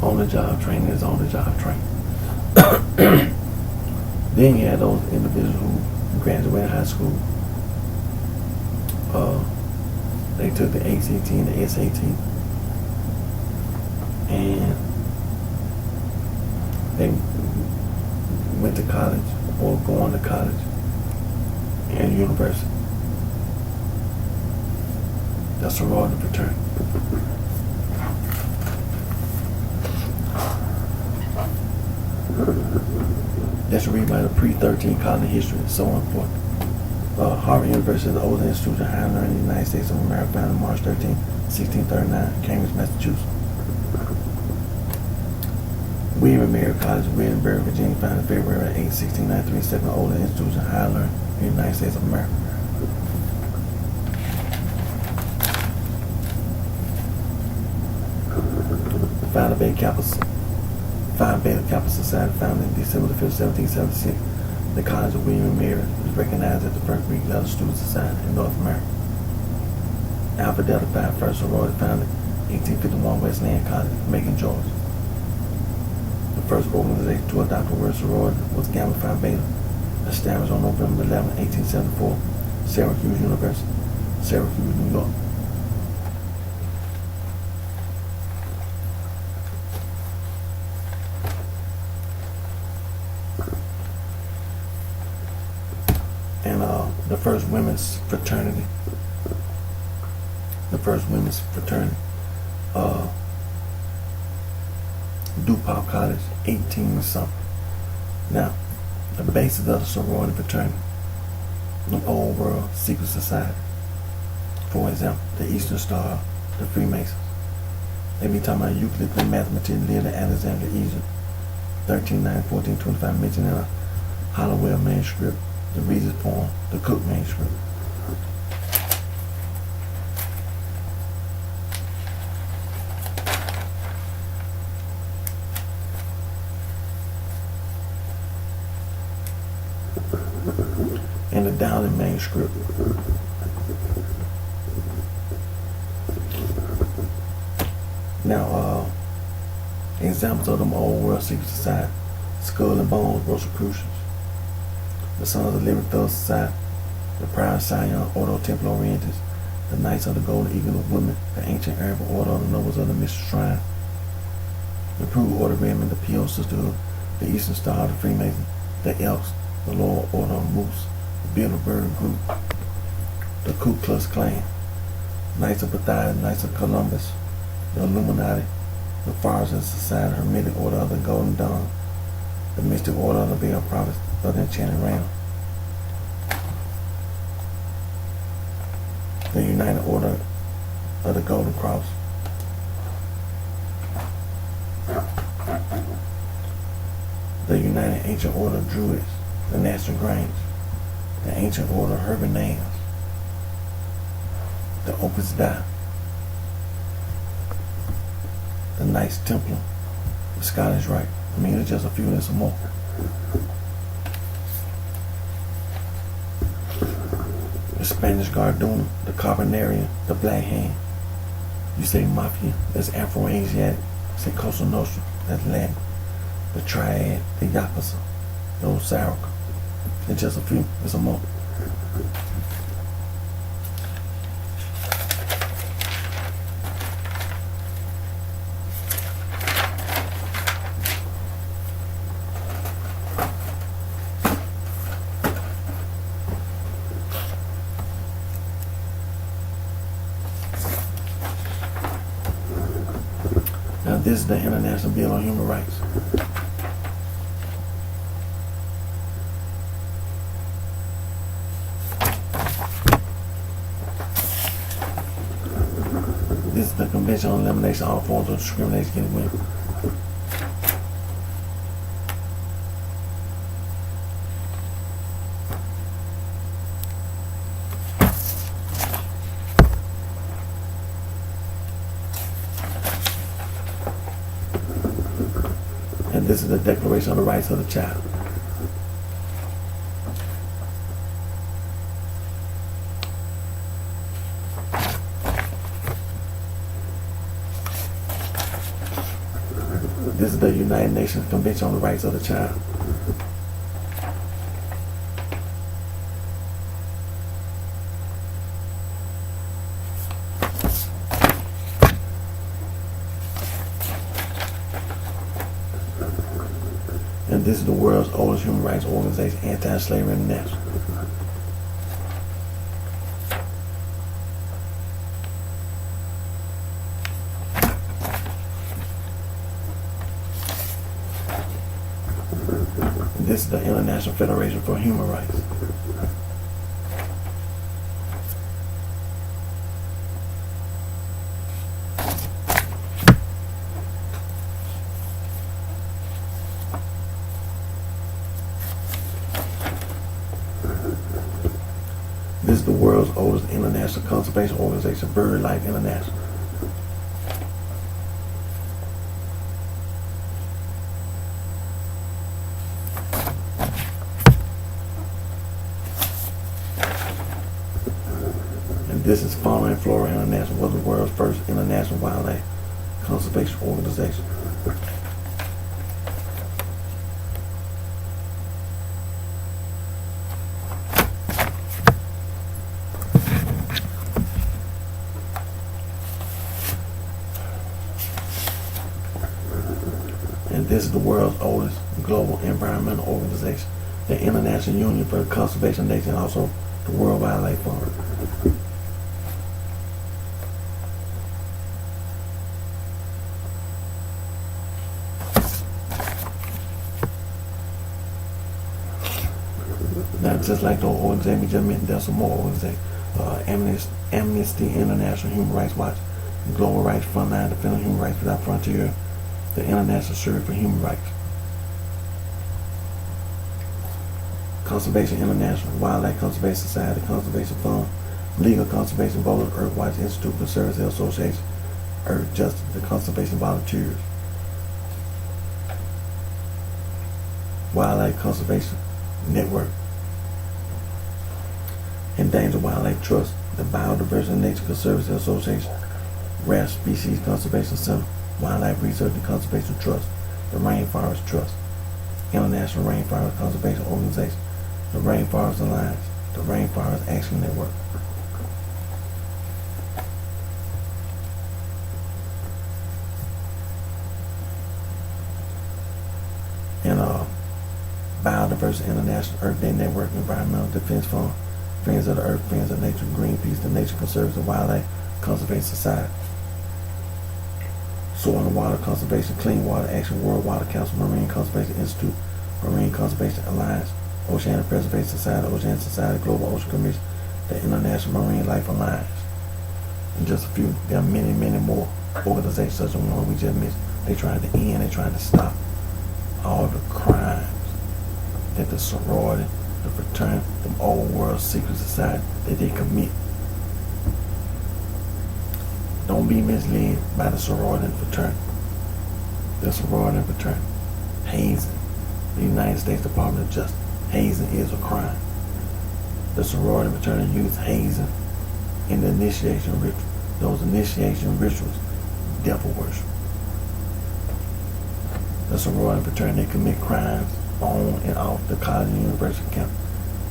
on-the-job training is on-the-job training. Then you had those individuals who graduated high school. They took the ACT and the SAT, and they went to college or going to college and university. That's a sorority fraternity. That's a read by the pre-13 college history. It's so important. Harvard University is the oldest institution of higher learning in the United States of America, founded March 13, 1639, Cambridge, Massachusetts. William and Mary College, Williamsburg, Virginia, founded February 8, 1693, second oldest institution of higher learning in the United States of America. Phi Beta Kappa Society, founded in December 5, 1776. The College of William and Mary is recognized as the first Greek letter student society in North America. Alpha Delta Phi, first sorority, founded 1851, Wesleyan College, Macon, Georgia. The first organization to adopt the word sorority was Gamma Phi Beta, established on November 11, 1874, Syracuse University, Syracuse, New York. And the first women's fraternity, DuPont College, 18 something. Now, the basis of the sorority fraternity, the old world secret society. For example, the Eastern Star, the Freemasons. They be talking about Euclid, the mathematician, lived in Alexandria, Egypt, 1309-1425, mentioned in a Hollowell manuscript, the Regis poem, the Cook manuscript. And the Dowling manuscript. Now, examples of them old world secret society: Skull and Bones, Rosicrucians, the Sons of the Living Thug Society, the Proud Scion, Ordo Templi Orientis, the Knights of the Golden Eagle of Women, the Ancient Herbal Order of the Nobles of the Mystic Shrine, the Prue Order of Redmond, the Peel Sisterhood, the Eastern Star, the Freemasons, the Elks, the Loyal Order of Moose, the Bilderberg Group, the Ku Klux Klan, Knights of Pythias, Knights of Columbus, the Illuminati, the Farsighted Society, Hermetic Order of the Golden Dawn, the Mystic Order of the Veiled Prophets of the Enchanted Realm, the United Order of the Golden Cross, the United Ancient Order of Druids, the National Grange, the Ancient Order of Herbineers, the Opus Dei, the Knights Templar, the Scottish Rite. I mean, it's just a few and some more. The Spanish Garduna, the Carbonarian, the Black Hand. You say Mafia, that's Afro-Asiatic. You say Cosa Nostra, that's Latin. The Triad, the Yakuza, the Osirica. It's just a few and some more. Now this is the International Bill on Human Rights. This is the Convention on Elimination of All Forms of Discrimination Against Women. And this is the Declaration of the Rights of the Child. This is the United Nations Convention on the Rights of the Child. And this is the world's oldest human rights organization, Anti-Slavery International. And this is the International Federation for Human Rights. This is the world's oldest international conservation organization, BirdLife International. And this is Fauna and Flora International, was the world's first international wildlife conservation organization. And this is the world's oldest global environmental organization, the International Union for the Conservation of Nature, and also the World Wildlife Fund. Now, just like the organization we just mentioned, there's some more organizations. Amnesty International, Human Rights Watch, Global Rights Frontline, Defending Human Rights Without Frontier, the International Center for Human Rights, Conservation International, Wildlife Conservation Society, Conservation Fund, Legal Conservation Voters, Earthwatch Institute, Conservancy Association, Earth Justice, the Conservation Volunteers, Wildlife Conservation Network, Endangered Wildlife Trust, the Biodiversity and Nature Conservancy Association, Rare Species Conservation Center, Wildlife Research and Conservation Trust, the Rainforest Trust, International Rainforest Conservation Organization, the Rainforest Alliance, the Rainforest Action Network. And Biodiversity International, Earth Day Network, Environmental Defense Fund, Friends of the Earth, Friends of Nature, Greenpeace, the Nature Conservancy, Wildlife Conservation Society, Soil and Water Conservation, Clean Water Action, World Water Council, Marine Conservation Institute, Marine Conservation Alliance, Oceanic Preservation Society, Oceanic Society, Global Ocean Commission, the International Marine Life Alliance, and just a few. There are many, many more organizations such as the one we just mentioned. They trying to end, they trying to stop all the crimes that the sorority, the fraternity, the old world secret society that they commit. Don't be misled by the sorority and fraternity. The sorority and fraternity. Hazing. The United States Department of Justice. Hazing is a crime. The sorority and fraternity use hazing in the initiation ritual. Those initiation rituals, devil worship. The sorority and fraternity commit crimes on and off the college and university campus.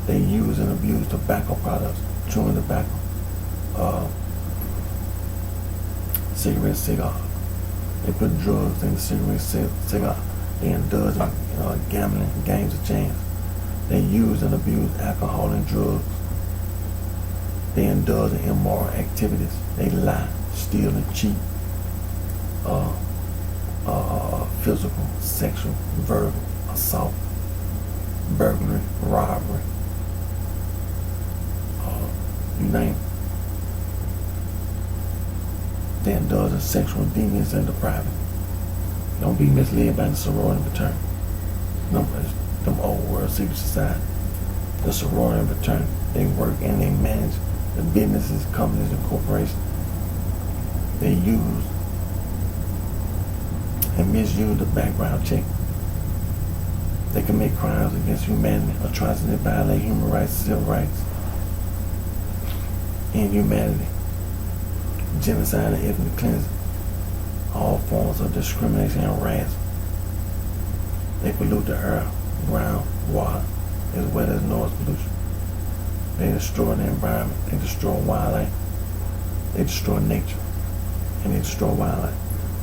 They use and abuse tobacco products, chewing tobacco, cigarettes, cigars. They put drugs in the cigarettes, cigar. They indulge in gambling, games of chance. They use and abuse alcohol and drugs. They indulge in immoral activities. They lie, steal, and cheat. Physical, sexual, verbal, assault, burglary, robbery, you name it. They indulge in sexual deviance and depravity. Don't be misled by the sorority and fraternity. Them old world secret society. The sorority and fraternity, they work and they manage the businesses, companies, and corporations. They use and misuse the background check. They commit crimes against humanity, atrocities that violate human rights, civil rights, inhumanity, genocide, and ethnic cleansing, all forms of discrimination and harassment. They pollute the air, ground, water, as well as noise pollution. They destroy the environment. They destroy wildlife. They destroy nature. And they destroy wildlife.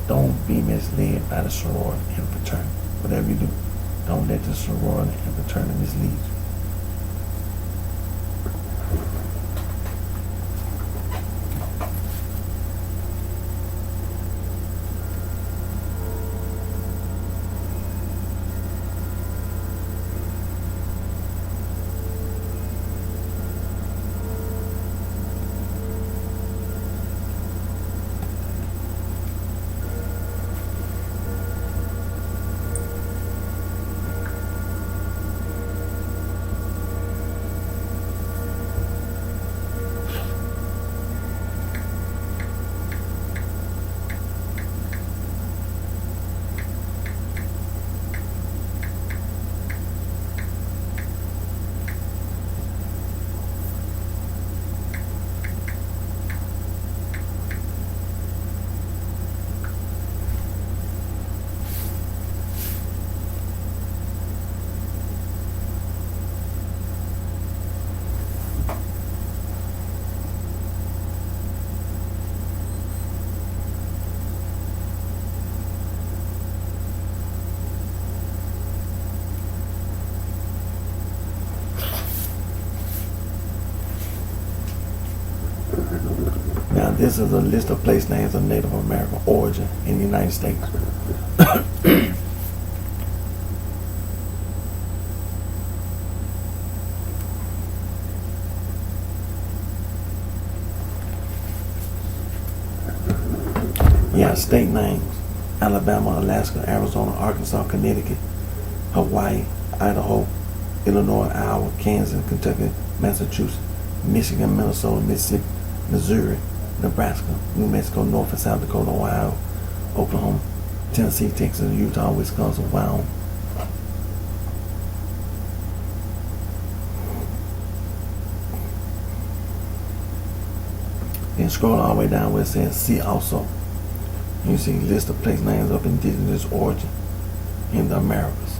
Don't be misled by the sorority and fraternity. Whatever you do, don't let the sorority and fraternity mislead you. Now, this is a list of place names of Native American origin in the United States. Yeah, state names: Alabama, Alaska, Arizona, Arkansas, Connecticut, Hawaii, Idaho, Illinois, Iowa, Kansas, Kentucky, Massachusetts, Michigan, Minnesota, Mississippi, Missouri, Nebraska, New Mexico, North and South Dakota, Ohio, Oklahoma, Tennessee, Texas, Utah, Wisconsin, Wyoming. Then scroll all the way down where it says see also. You see a list of place names of indigenous origin in the Americas.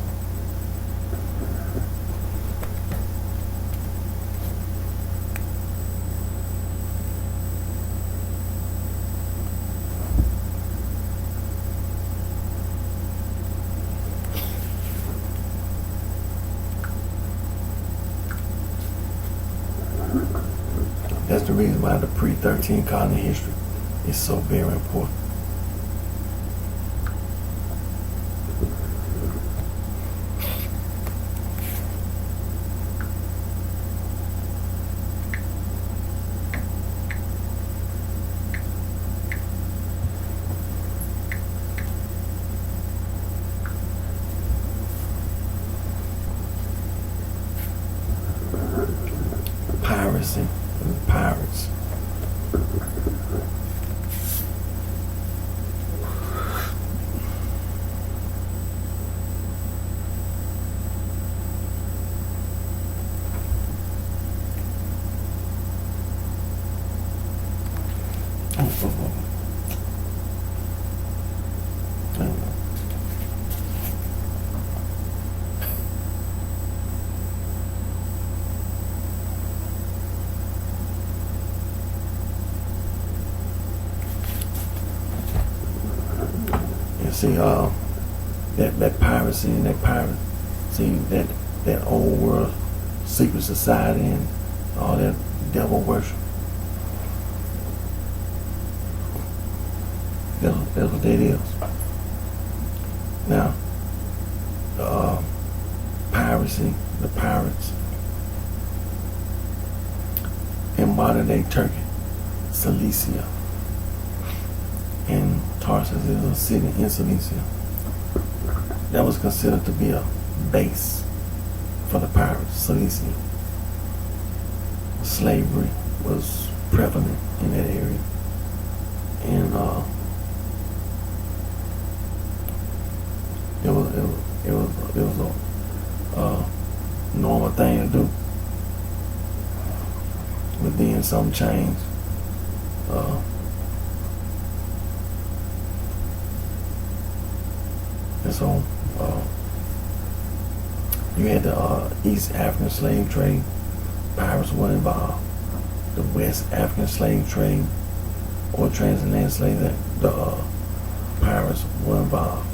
That's the reason why the pre-13 colony history is so very important. Piracy and pirates. You see, that piracy and that pirate, see that old world secret society and all that devil worship. That's what that is. Now, piracy, the pirates in modern day Turkey, Cilicia, and Tarsus is a city in Cilicia that was considered to be a base for the pirates. Cilicia. Slavery was prevalent in that area, and it was a normal thing to do. But then something changed. And so you had the East African slave trade. Pirates were involved. The West African slave trade or transatlantic slave, the pirates were involved.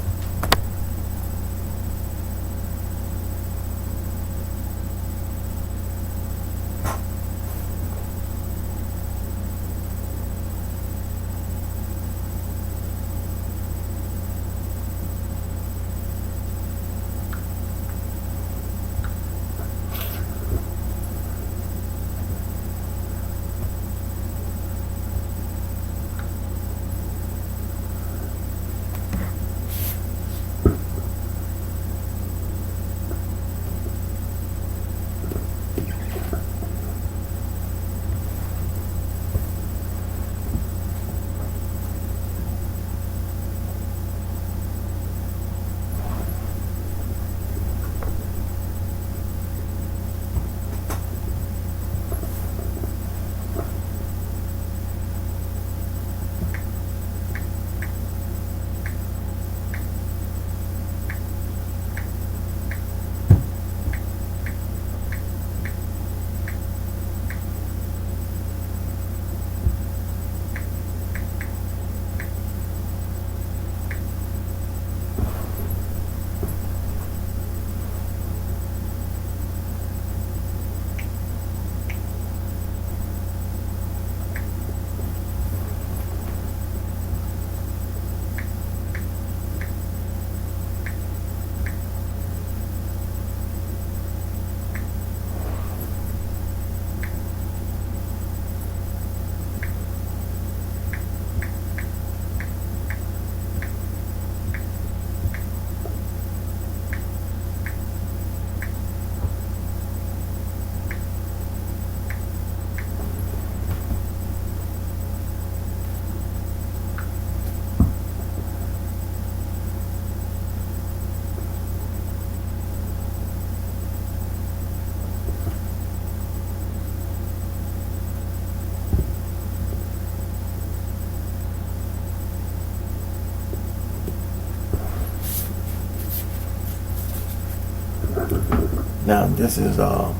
Now, this is the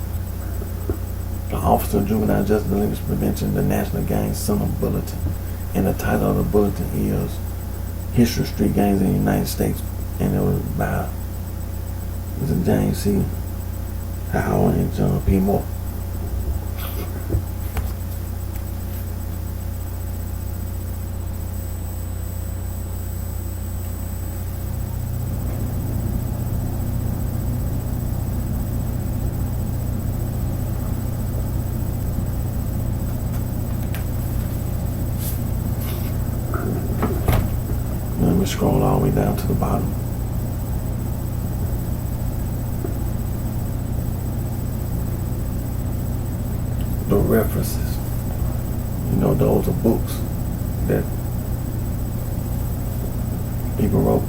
Office of Juvenile Justice Delinquency Prevention, the National Gang Center Bulletin. And the title of the bulletin is History of Street Gangs in the United States. And it was by Mr. James C. Howard and John P. Moore. Scroll all the way down to the bottom. The references. You know, those are books that people wrote.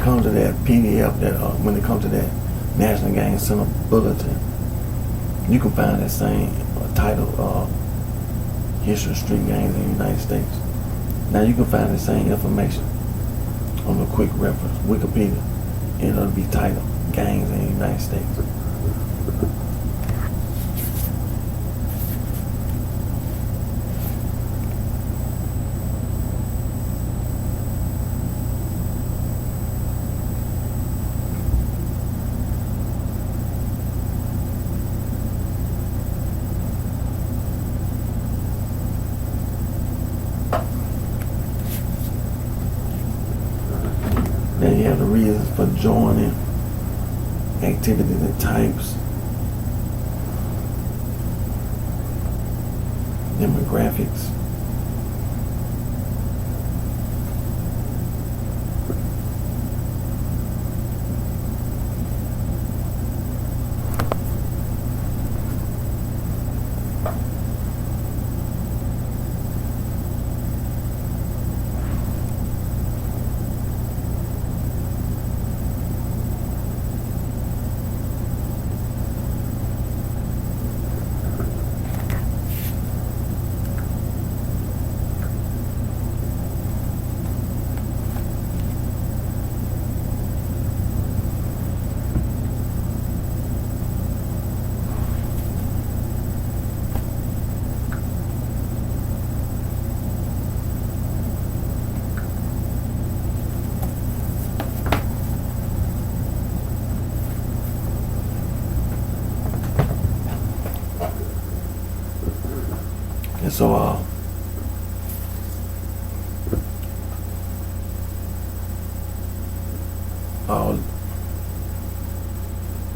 comes to that PDF, when it comes to that National Gang Center Bulletin, you can find that same title, History of Street Gangs in the United States. Now you can find the same information on a quick reference, Wikipedia, and it'll be titled Gangs in the United States. Then you have the reasons for joining, activities and types, demographics, and so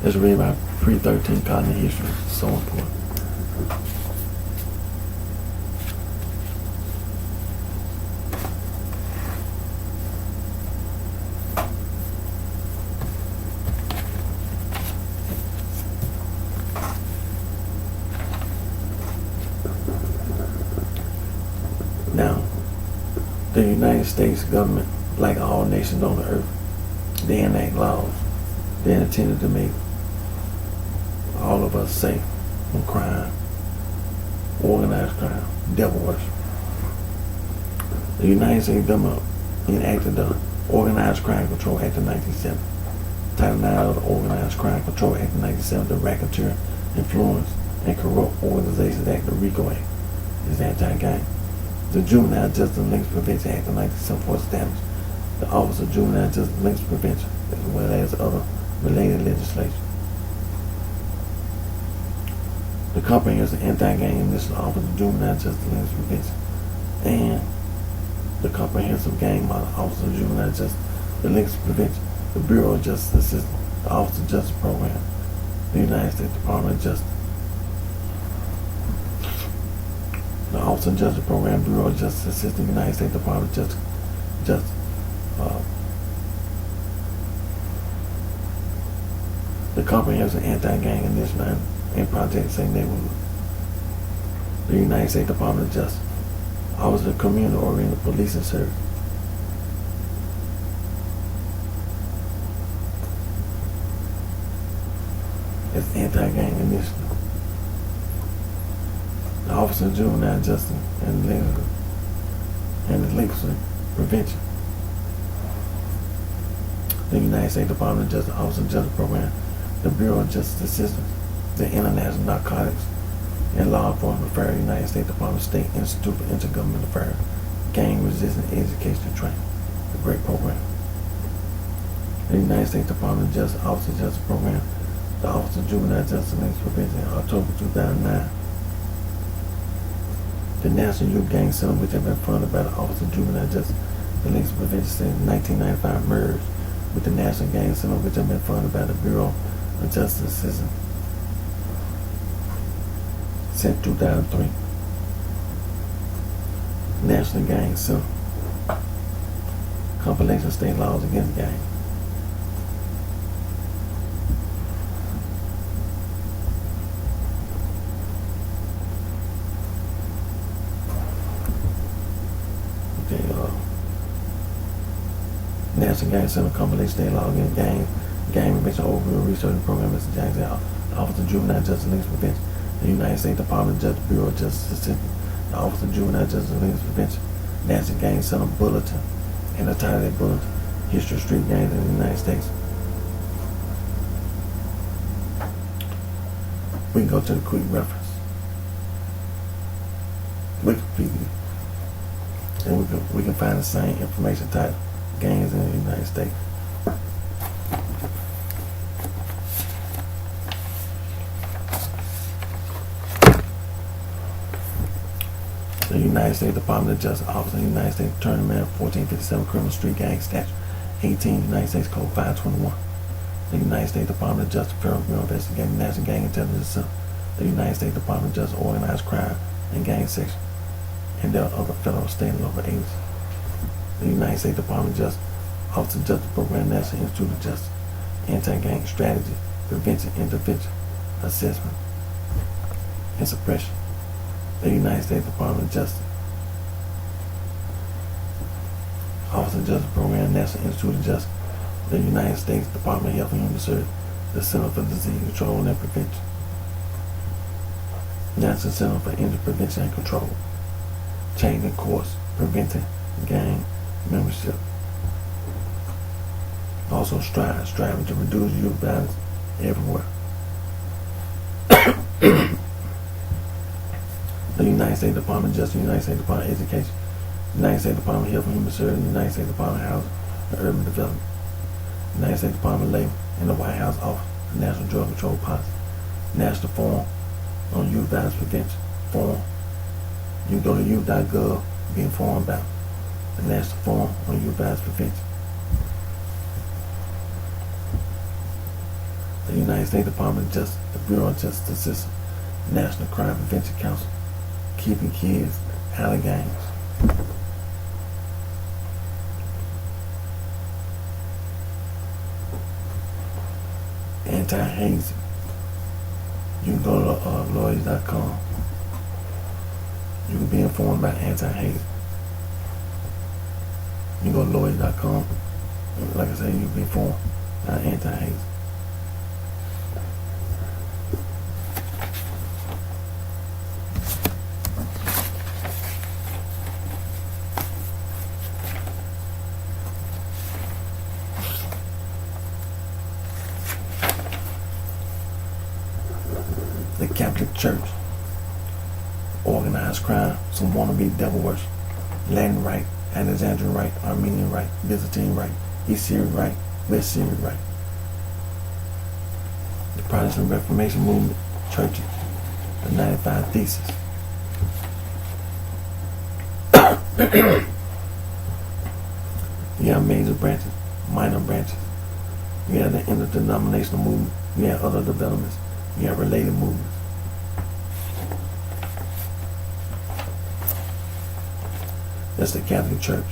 let's read about pre-13 colony history. It's so important. Now, the United States government, like all nations on the earth, they enact laws. They're intended to make all of us safe from crime, organized crime, devil worship. The United States government enacted the Organized Crime Control Act of 1970. Title 9 of the Organized Crime Control Act of 1970, the Racketeer, Influence, and Corrupt Organizations Act, the RICO Act, is anti-gang. The Juvenile Justice and Links Prevention Act of 1974 established the Office of Juvenile Justice and Links Prevention, as well as other related legislation. The Comprehensive Anti-Gang Initiative Office of Juvenile Justice and Links Prevention, and the Comprehensive Gang Model Office of Juvenile Justice and Links Prevention, the Bureau of Justice Assistance, the Office of Justice Program, the United States Department of Justice, the Office of Justice Program, Bureau of Justice Assistance, United States Department of Justice, the Comprehensive Anti-Gang Initiative and Project Safe Neighborhood, the United States Department of Justice, Office of Community-Oriented Policing Service, it's Anti-Gang Initiative, the Office of Juvenile Justice and Delinquency Prevention, the United States Department of Justice, Office of Justice Program, the Bureau of Justice Assistance, the International Narcotics and Law Enforcement Affairs, United States Department of State Institute for Intergovernmental Affairs, Gang Resistant Education and Training, a great program. The United States Department of Justice, Office of Justice Program, the Office of Juvenile Justice and Links Prevention, in October 2009. The National Youth Gang Center, which have been funded by the Office of Juvenile Justice and Links Prevention since 1995, merged with the National Gang Center, which have been funded by the Bureau of Justice Assistance since 2003. National Gang Center, compilation of state laws against gangs. National Gang Center, compilation state law against gang prevention, overview research and program. Mr. Jackson, Office of Juvenile Justice and Legal Prevention, the United States Department of Justice, Bureau of Justice Assistant, the Office of Juvenile Justice and Legal Prevention, National Gang Center Bulletin, and the title of that bulletin, History of Street Gangs in the United States. We can go to the quick reference. Wikipedia. And we can find the same information title, Gangs in the United States. The United States Department of Justice, Office of the United States Attorney, Man, 1457 Criminal Street Gang Statute, 18 United States Code 521. The United States Department of Justice, Federal Bureau Investigating National Gang Intelligence Center, the United States Department of Justice Organized Crime and Gang Section, and there are other federal, state, and local agencies. The United States Department of Justice, Office of Justice Program, National Institute of Justice, Anti-Gang Strategy, Prevention, Intervention, Assessment, and Suppression. The United States Department of Justice, Office of Justice Program, National Institute of Justice, the United States Department of Health and Human Services, the Center for Disease Control and Prevention, National Center for Injury Prevention and Control, Changing Course, Preventing Gang Membership. Also striving to reduce youth violence everywhere. The United States Department of Justice, the United States Department of Education, the United States Department of Health and Human Services, the United States Department of Housing and Urban Development, the United States Department of Labor, and the White House Office of National Drug Control Policy, National Forum on Youth Violence Prevention Forum. You can go to youth.gov, be informed about the National Forum on Youth Violence Prevention. The United States Department of Justice, the Bureau of Justice System, National Crime Prevention Council, keeping kids out of gangs. Anti-hazing. You can go to lawyers.com. You can be informed about anti-hazing. You can go to lawyers.com. Like I said, you can be informed about anti-hazing. The Catholic Church, organized crime, some wannabe devil worship, Latin Rite, Alexandrian Rite, Armenian Rite, Byzantine Rite, East Syrian Rite, West Syrian Rite. The Protestant Reformation movement, churches, the 95 Theses. You have major branches, minor branches. You have the interdenominational movement. You have other developments. You have related movements. That's the Catholic Church.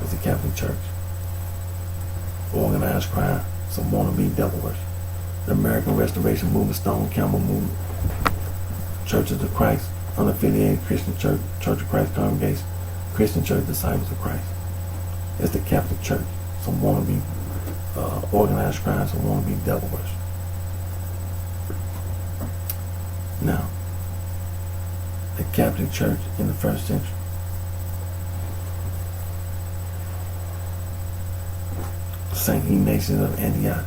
That's the Catholic Church. Organized crime, some wannabe devil worship. The American Restoration Movement, Stone Campbell Movement. Churches of Christ, unaffiliated Christian Church, Church of Christ Congregation, Christian Church Disciples of Christ. That's the Catholic Church. Some wannabe organized crime, some wannabe devil worship. Now, the Catholic Church in the first century. Saint Ignatius of Antioch.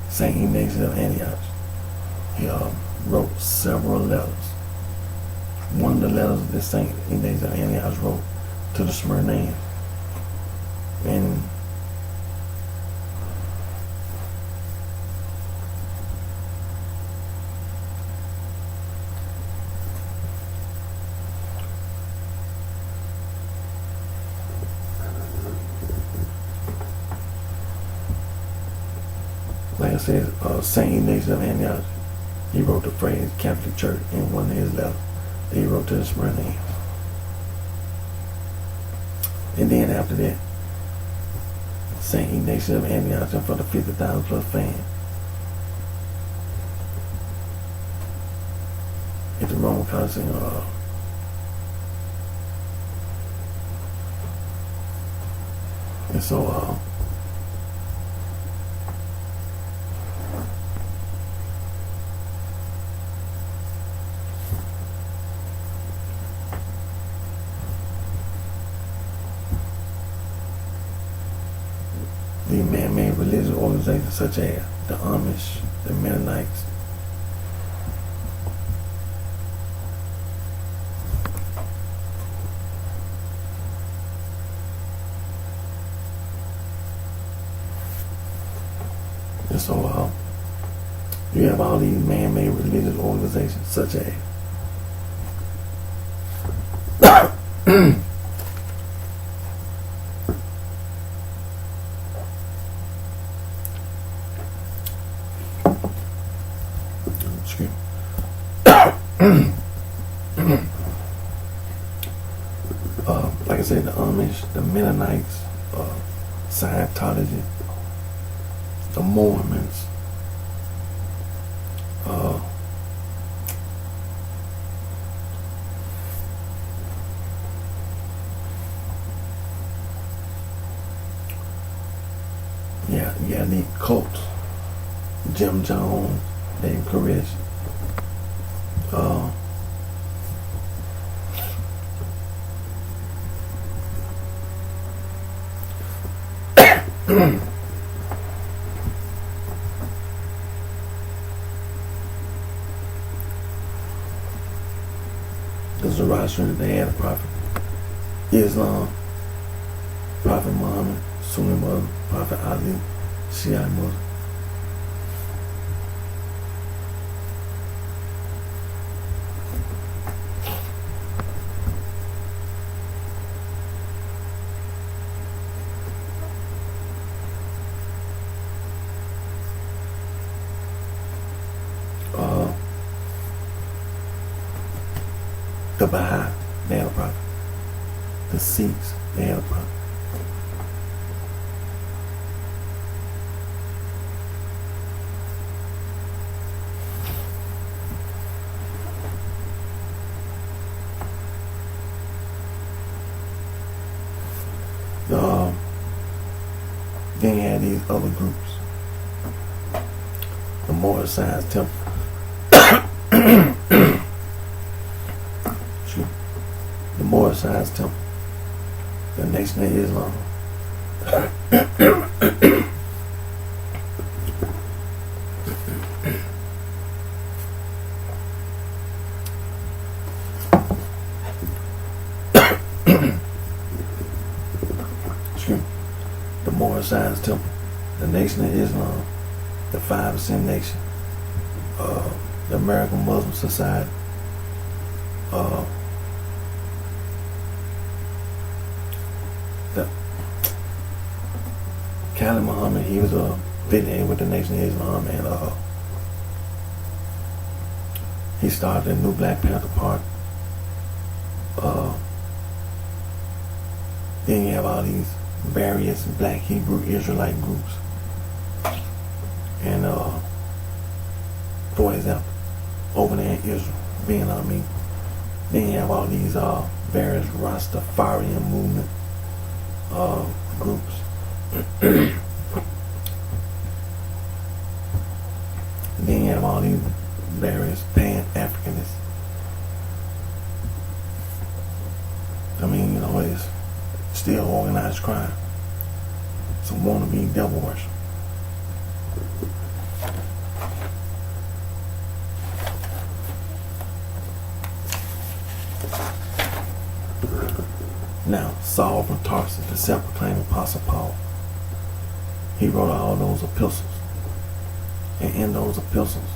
Saint Ignatius of Antioch. He wrote several letters. One of the letters that Saint Ignatius of Antioch wrote to the Smyrnaeans, and like I said, Saint Ignatius of Antioch, he wrote the phrase Catholic Church in one of his letters that he wrote to the Smyrnaeans. And then after that, Saint Ignatius of Antioch, for the 50,000 plus fans, I'm kind of saying, and so, these man-made religious organizations such as the Amish, the Mennonites, and so you have all these man-made religious organizations such as like I said, the Amish, the Mennonites, Scientology, the Mormons, yeah, the cults, Jim Jones, Dave Koresh, the Zoroastrian, they had a prophet, Islam, Prophet Muhammad, Sunni Muslim, Prophet Ali, Shia Muslim. The Baha'i, they had a prophet. The Sikhs, they had a prophet. Then you had these other groups. The Moorish Science Temple. The Moorish Science Temple. The Nation of Islam. The Moorish Science Temple, the Nation of Islam, the 5% Nation, the American Muslim Society, the Khalid Muhammad, he was affiliated with the Nation of Islam, and he started a new Black Panther Party. Then you have all these various Black Hebrew Israelite groups, and for example, over there in Israel, being then you have all these various Rastafarian movement groups. Then you have all these various Pan-Africanists. I mean, it's still organized crime. Some wannabe devil worship. Now, Saul from Tarsus, the self-proclaimed Apostle Paul, he wrote all those epistles. And in those epistles,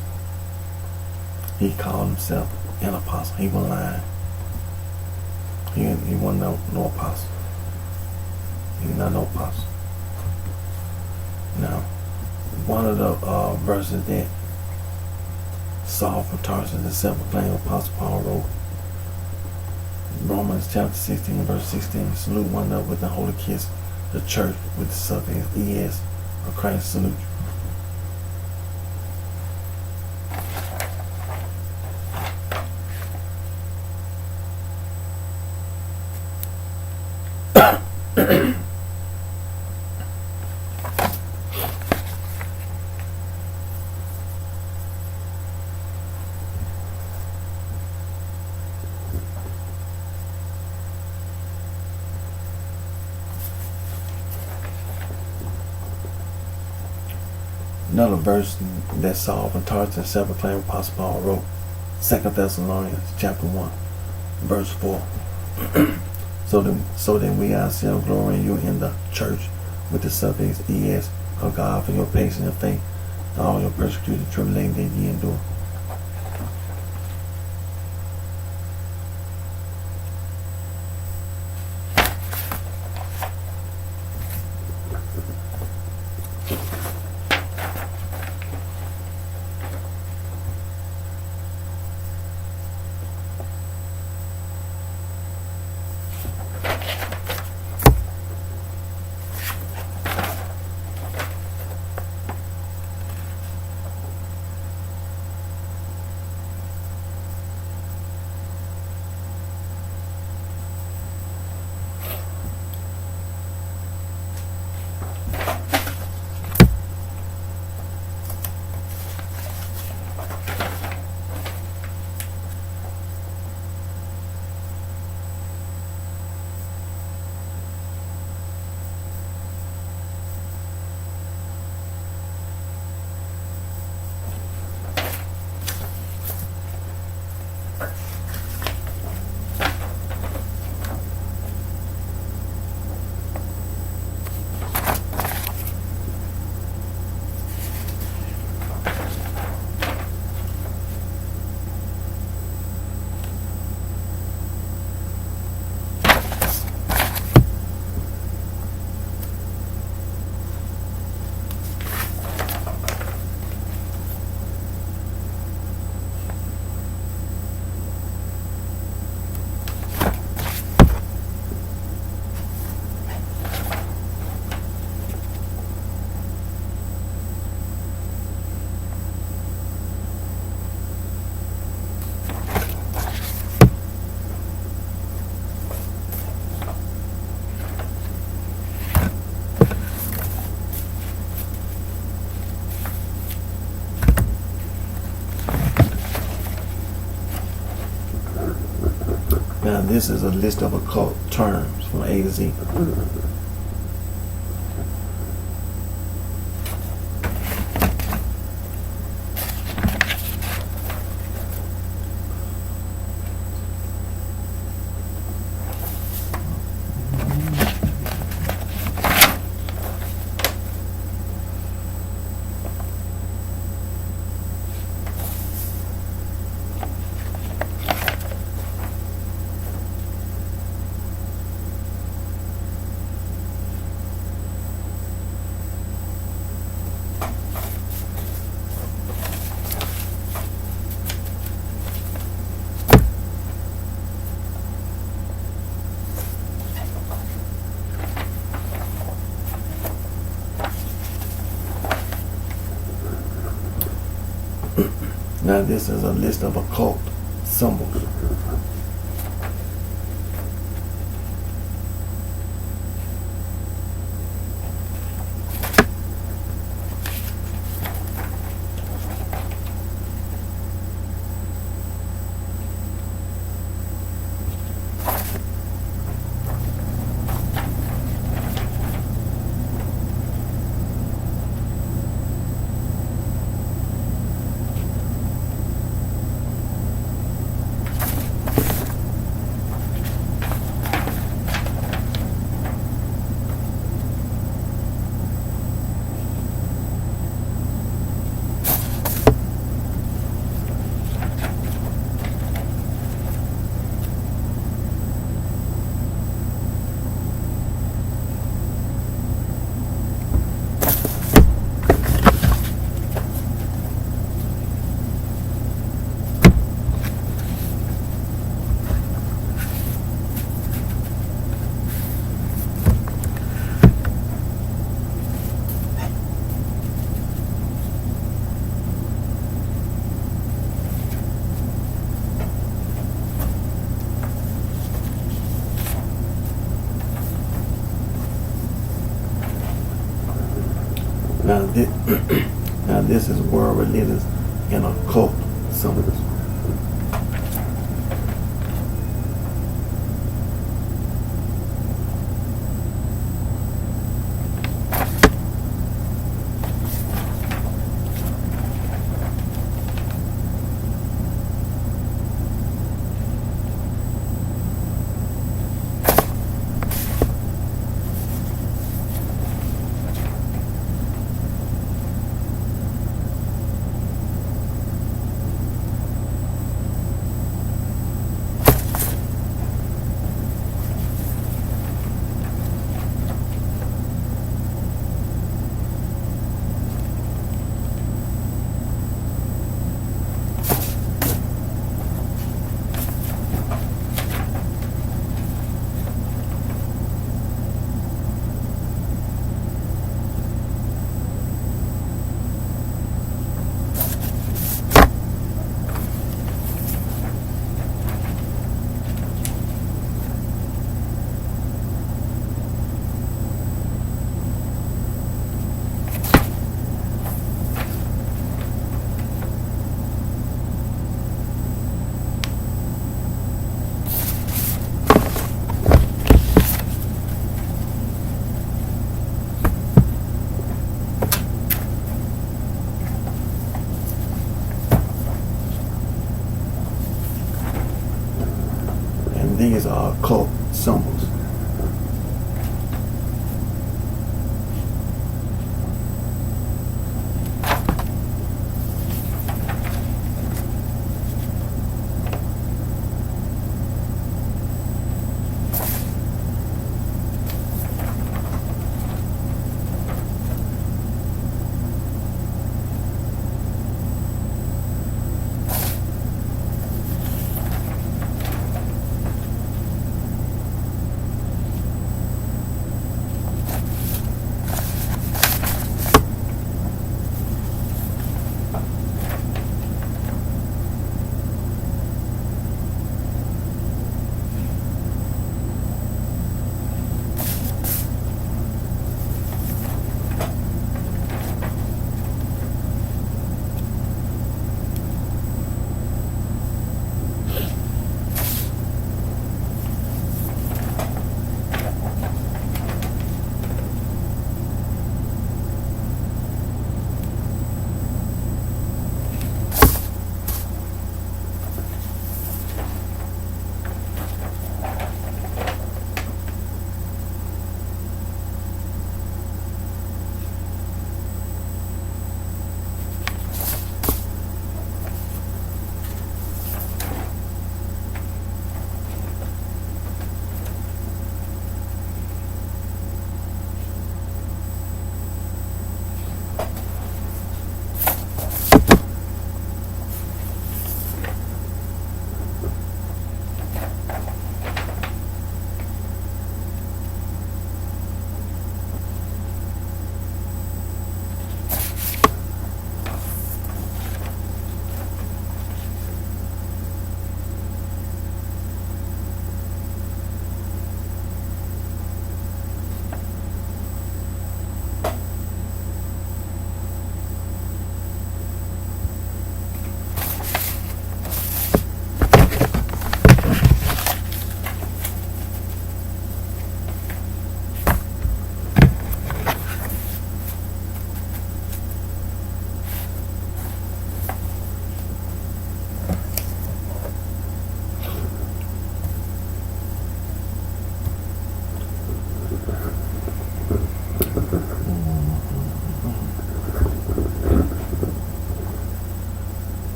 he called himself an apostle. He wasn't lying. He wasn't no apostle. He's not no apostle. Now, one of the verses that Saul from Tarsus, the self-proclaimed Apostle Paul, wrote, Romans chapter 16, verse 16, salute one another with the holy kiss, the church with the suffering ES of Christ salute you. Another verse that Saul from Tarsus and several claim Apostle Paul wrote, 2 Thessalonians chapter 1, verse 4. So then we ourselves glory in you in the church with the suffix ES of God for your patience and faith, and all your persecuted tribulation that ye endure. Now this is a list of occult terms from A to Z. Now this is a list of occult symbols. Now this, now this is world religions and occult symbols. These are occult symbols.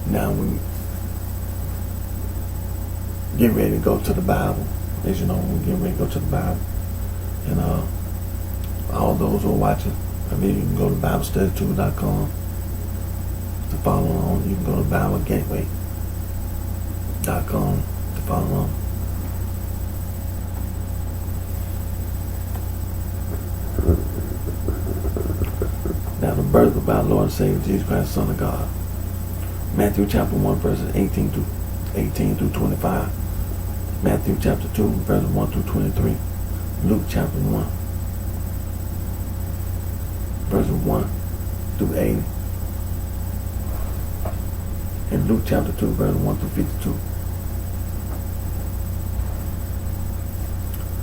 Now we get ready to go to the Bible. As you know, we get ready to go to the Bible. And all those who are watching, I mean, you can go to BibleStudyTool.com to follow along. You can go to BibleGateway.com to follow along. Now the birth of our Lord and Savior Jesus Christ, Son of God. Matthew chapter 1, verses 18 through 25. Matthew chapter 2, verses 1 through 23. Luke chapter 1, verses 1 through 80. And Luke chapter 2, verses 1 through 52.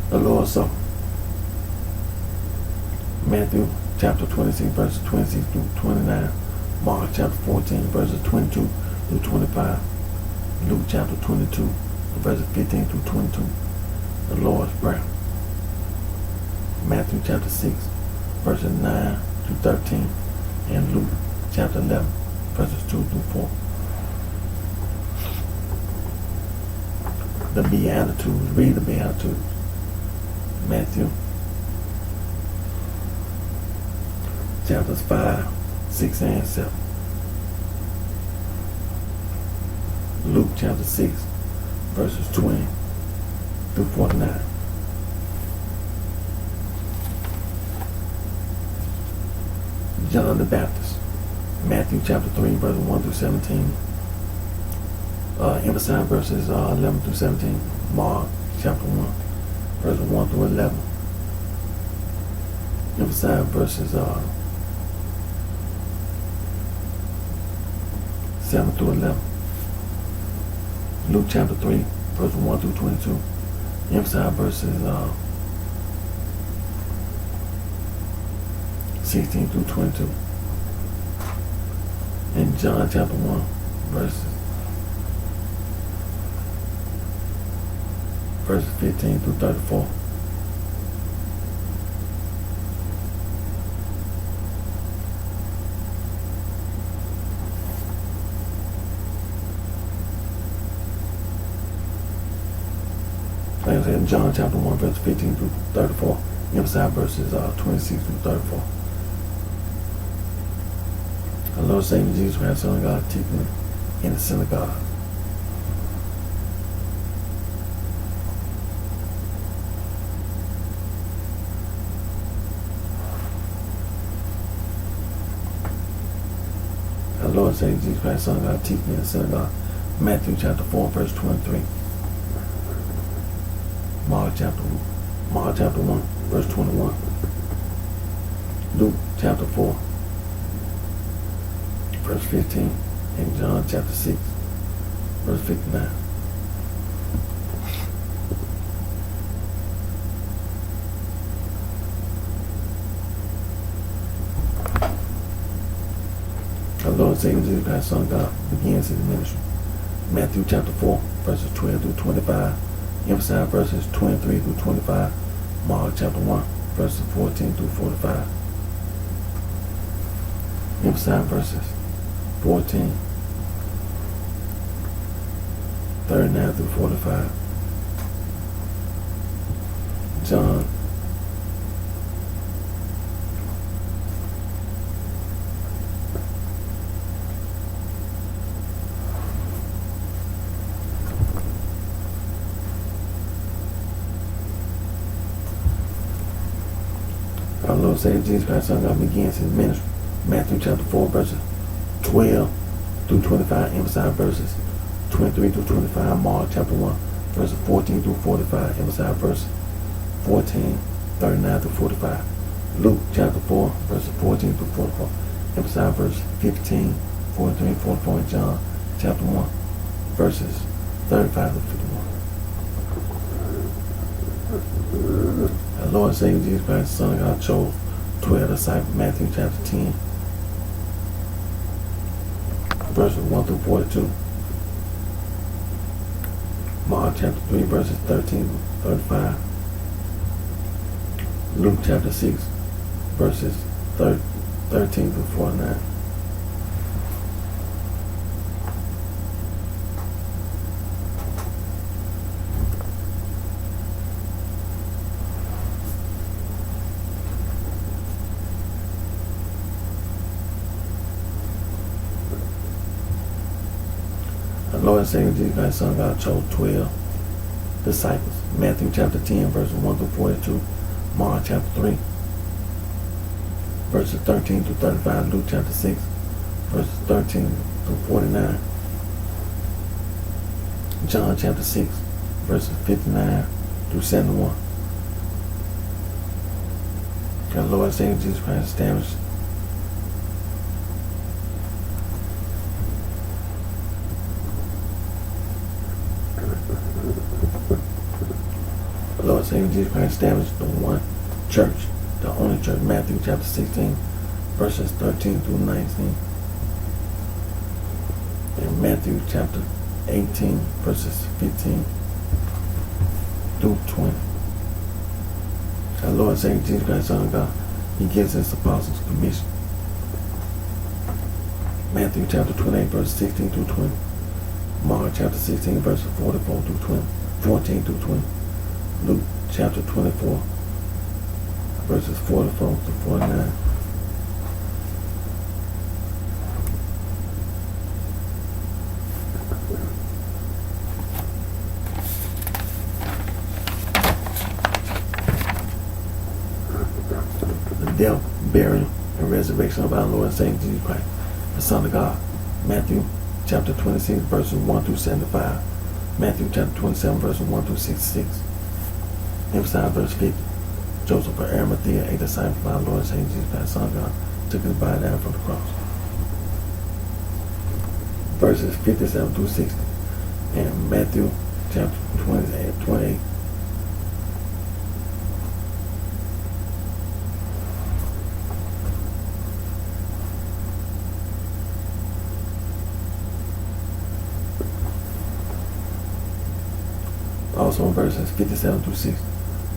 The Lord's Supper. Matthew chapter 26, verses 26 through 29. Mark chapter 14, verses 22 through 25. Luke chapter 22, verses 15 through 22. The Lord's Prayer. Matthew chapter 6, verses 9 through 13. And Luke chapter 11, verses 2 through 4. The Beatitudes. Read the Beatitudes. Matthew chapters 5, 6, and 7. Luke chapter 6, verses 20 through 49. John the Baptist. Matthew chapter 3, verses 1 through 17. Emphasize verses 11 through 17. Mark chapter 1, verses 1 through 11. Emphasize verses 7 through 11. Luke chapter 3, verses 1 through 22. Emphasize verses 16 through 22. And John chapter 1, verses 15 through 34. Like I said, John chapter 1, verse 15 through 34. Emphasize verses 26 through 34. Our Lord Savior Jesus Christ, Son of God, teaching in the synagogue. Our Lord Savior Jesus Christ, Son of God, teaching in the synagogue. Matthew chapter 4, verse 23. Mark chapter 1, verse 21. Luke chapter 4, verse 15. And John chapter 6, verse 59. Our Lord Savior Jesus Christ, Son of God, begins his ministry. Matthew chapter 4, verses 12 through 25. Emphasize verses 23 through 25. Mark chapter 1, verses 14 through 45. Emphasize verses 14, 39 through 45. John Our Lord Savior Jesus Christ, Son of God, begins his ministry. Matthew chapter 4, verses 12 through 25. Emphasize verses 23 through 25. Mark chapter 1, verses 14 through 45. Emphasize verses 14, 39 through 45. Luke chapter 4, verses 14 through 44. Emphasize verses 15, 43, 44. And John chapter 1, verses 35 through 51. Our Lord and Savior Jesus Christ, Son of God, chose 12 disciples. Matthew chapter 10, verses 1 through 42. Mark chapter 3, verses 13 through 35. Luke chapter 6, verses 13 through 49. Lord and Savior Jesus Christ, Son of God, chose 12 disciples. Matthew chapter 10, verses 1 through 42. Mark chapter 3, verses 13 through 35. Luke chapter 6, verses 13 through 49. John chapter 6, verses 59 through 71. Our Lord and Savior Jesus Christ established our Lord and Savior Jesus Christ established the one church, the only church. Matthew chapter 16, verses 13 through 19. And Matthew chapter 18, verses 15 through 20. Our Lord and Savior Jesus Christ, Son of God, He gives His apostles commission. Matthew chapter 28, verses 16 through 20. Mark chapter 16, verses 44 through 20, 14 through 20. Luke chapter 24, verses 44 to 49. The death, burial, and resurrection of our Lord and Savior Jesus Christ, the Son of God. Matthew chapter 26, verses 1 through 75. Matthew chapter 27, verses 1 through 66. Emphasize verse 50. Joseph of Arimathea, a disciple of our Lord and Savior Jesus Christ, Son of God, took His body down from the cross. Verses 57 through 60. And Matthew chapter 28. Also in verses 57 through 60.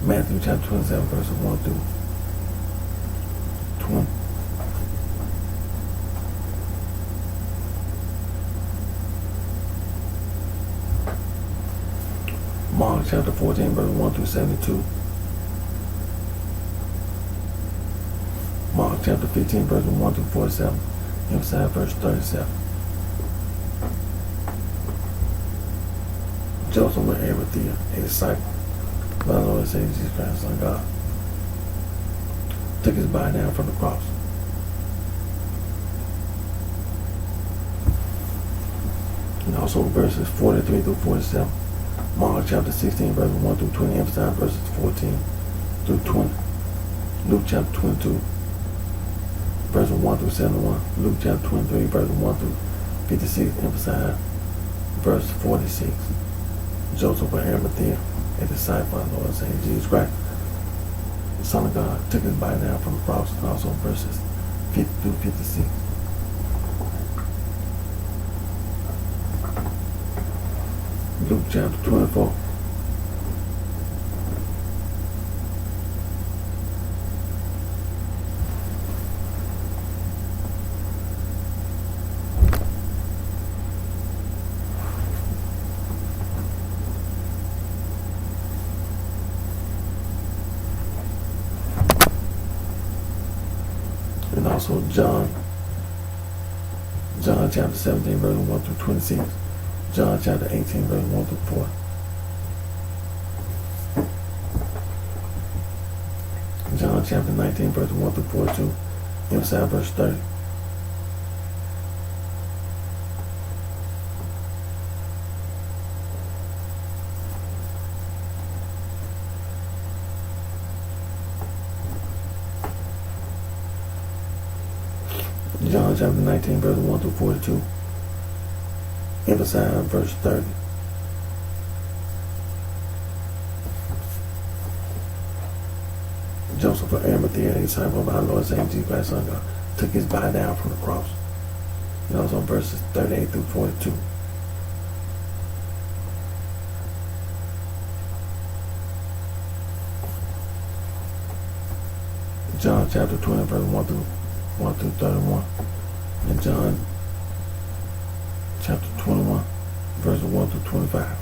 Matthew chapter 27, verses 1 through 20. Mark chapter 14, verse 1 through 72. Mark chapter 15, verse 1 through 47. Emphasize verse 37. Joseph of Arimathea, a disciple of our Lord and Savior Jesus Christ, Son of God, took His body down from the cross. And also verses 43 through 47. Mark chapter 16, verses 1 through 20. Emphasize verses 14 through 20. Luke chapter 22, verses 1 through 71. Luke chapter 23, verses 1 through 56. Emphasize verse 46. Joseph of Arimathea, a disciple of our Lord and Savior Jesus Christ, the Son of God, took His body down from the cross. And also verses 50 through 56. Luke chapter 24. And also John chapter 17, verse 1 through 26. John chapter 18, verse 1 through 4. John chapter 19, verse 1 through 42. Emphasize verse 30. John chapter 19, verse 1 through 42. Emphasize verse 30. Joseph of Arimathea, a disciple of our Lord and Savior Jesus Christ, Son of God, took His body down from the cross. And also verses 38 through 42. John chapter 20, verse 1 through 31. And John chapter 21, verses 1 through 25.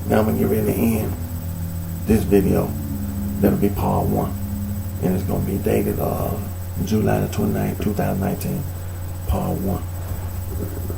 Now I'm gonna get ready to end this video. That'll be part 1. And it's gonna be dated July the 29th, 2019. Part 1.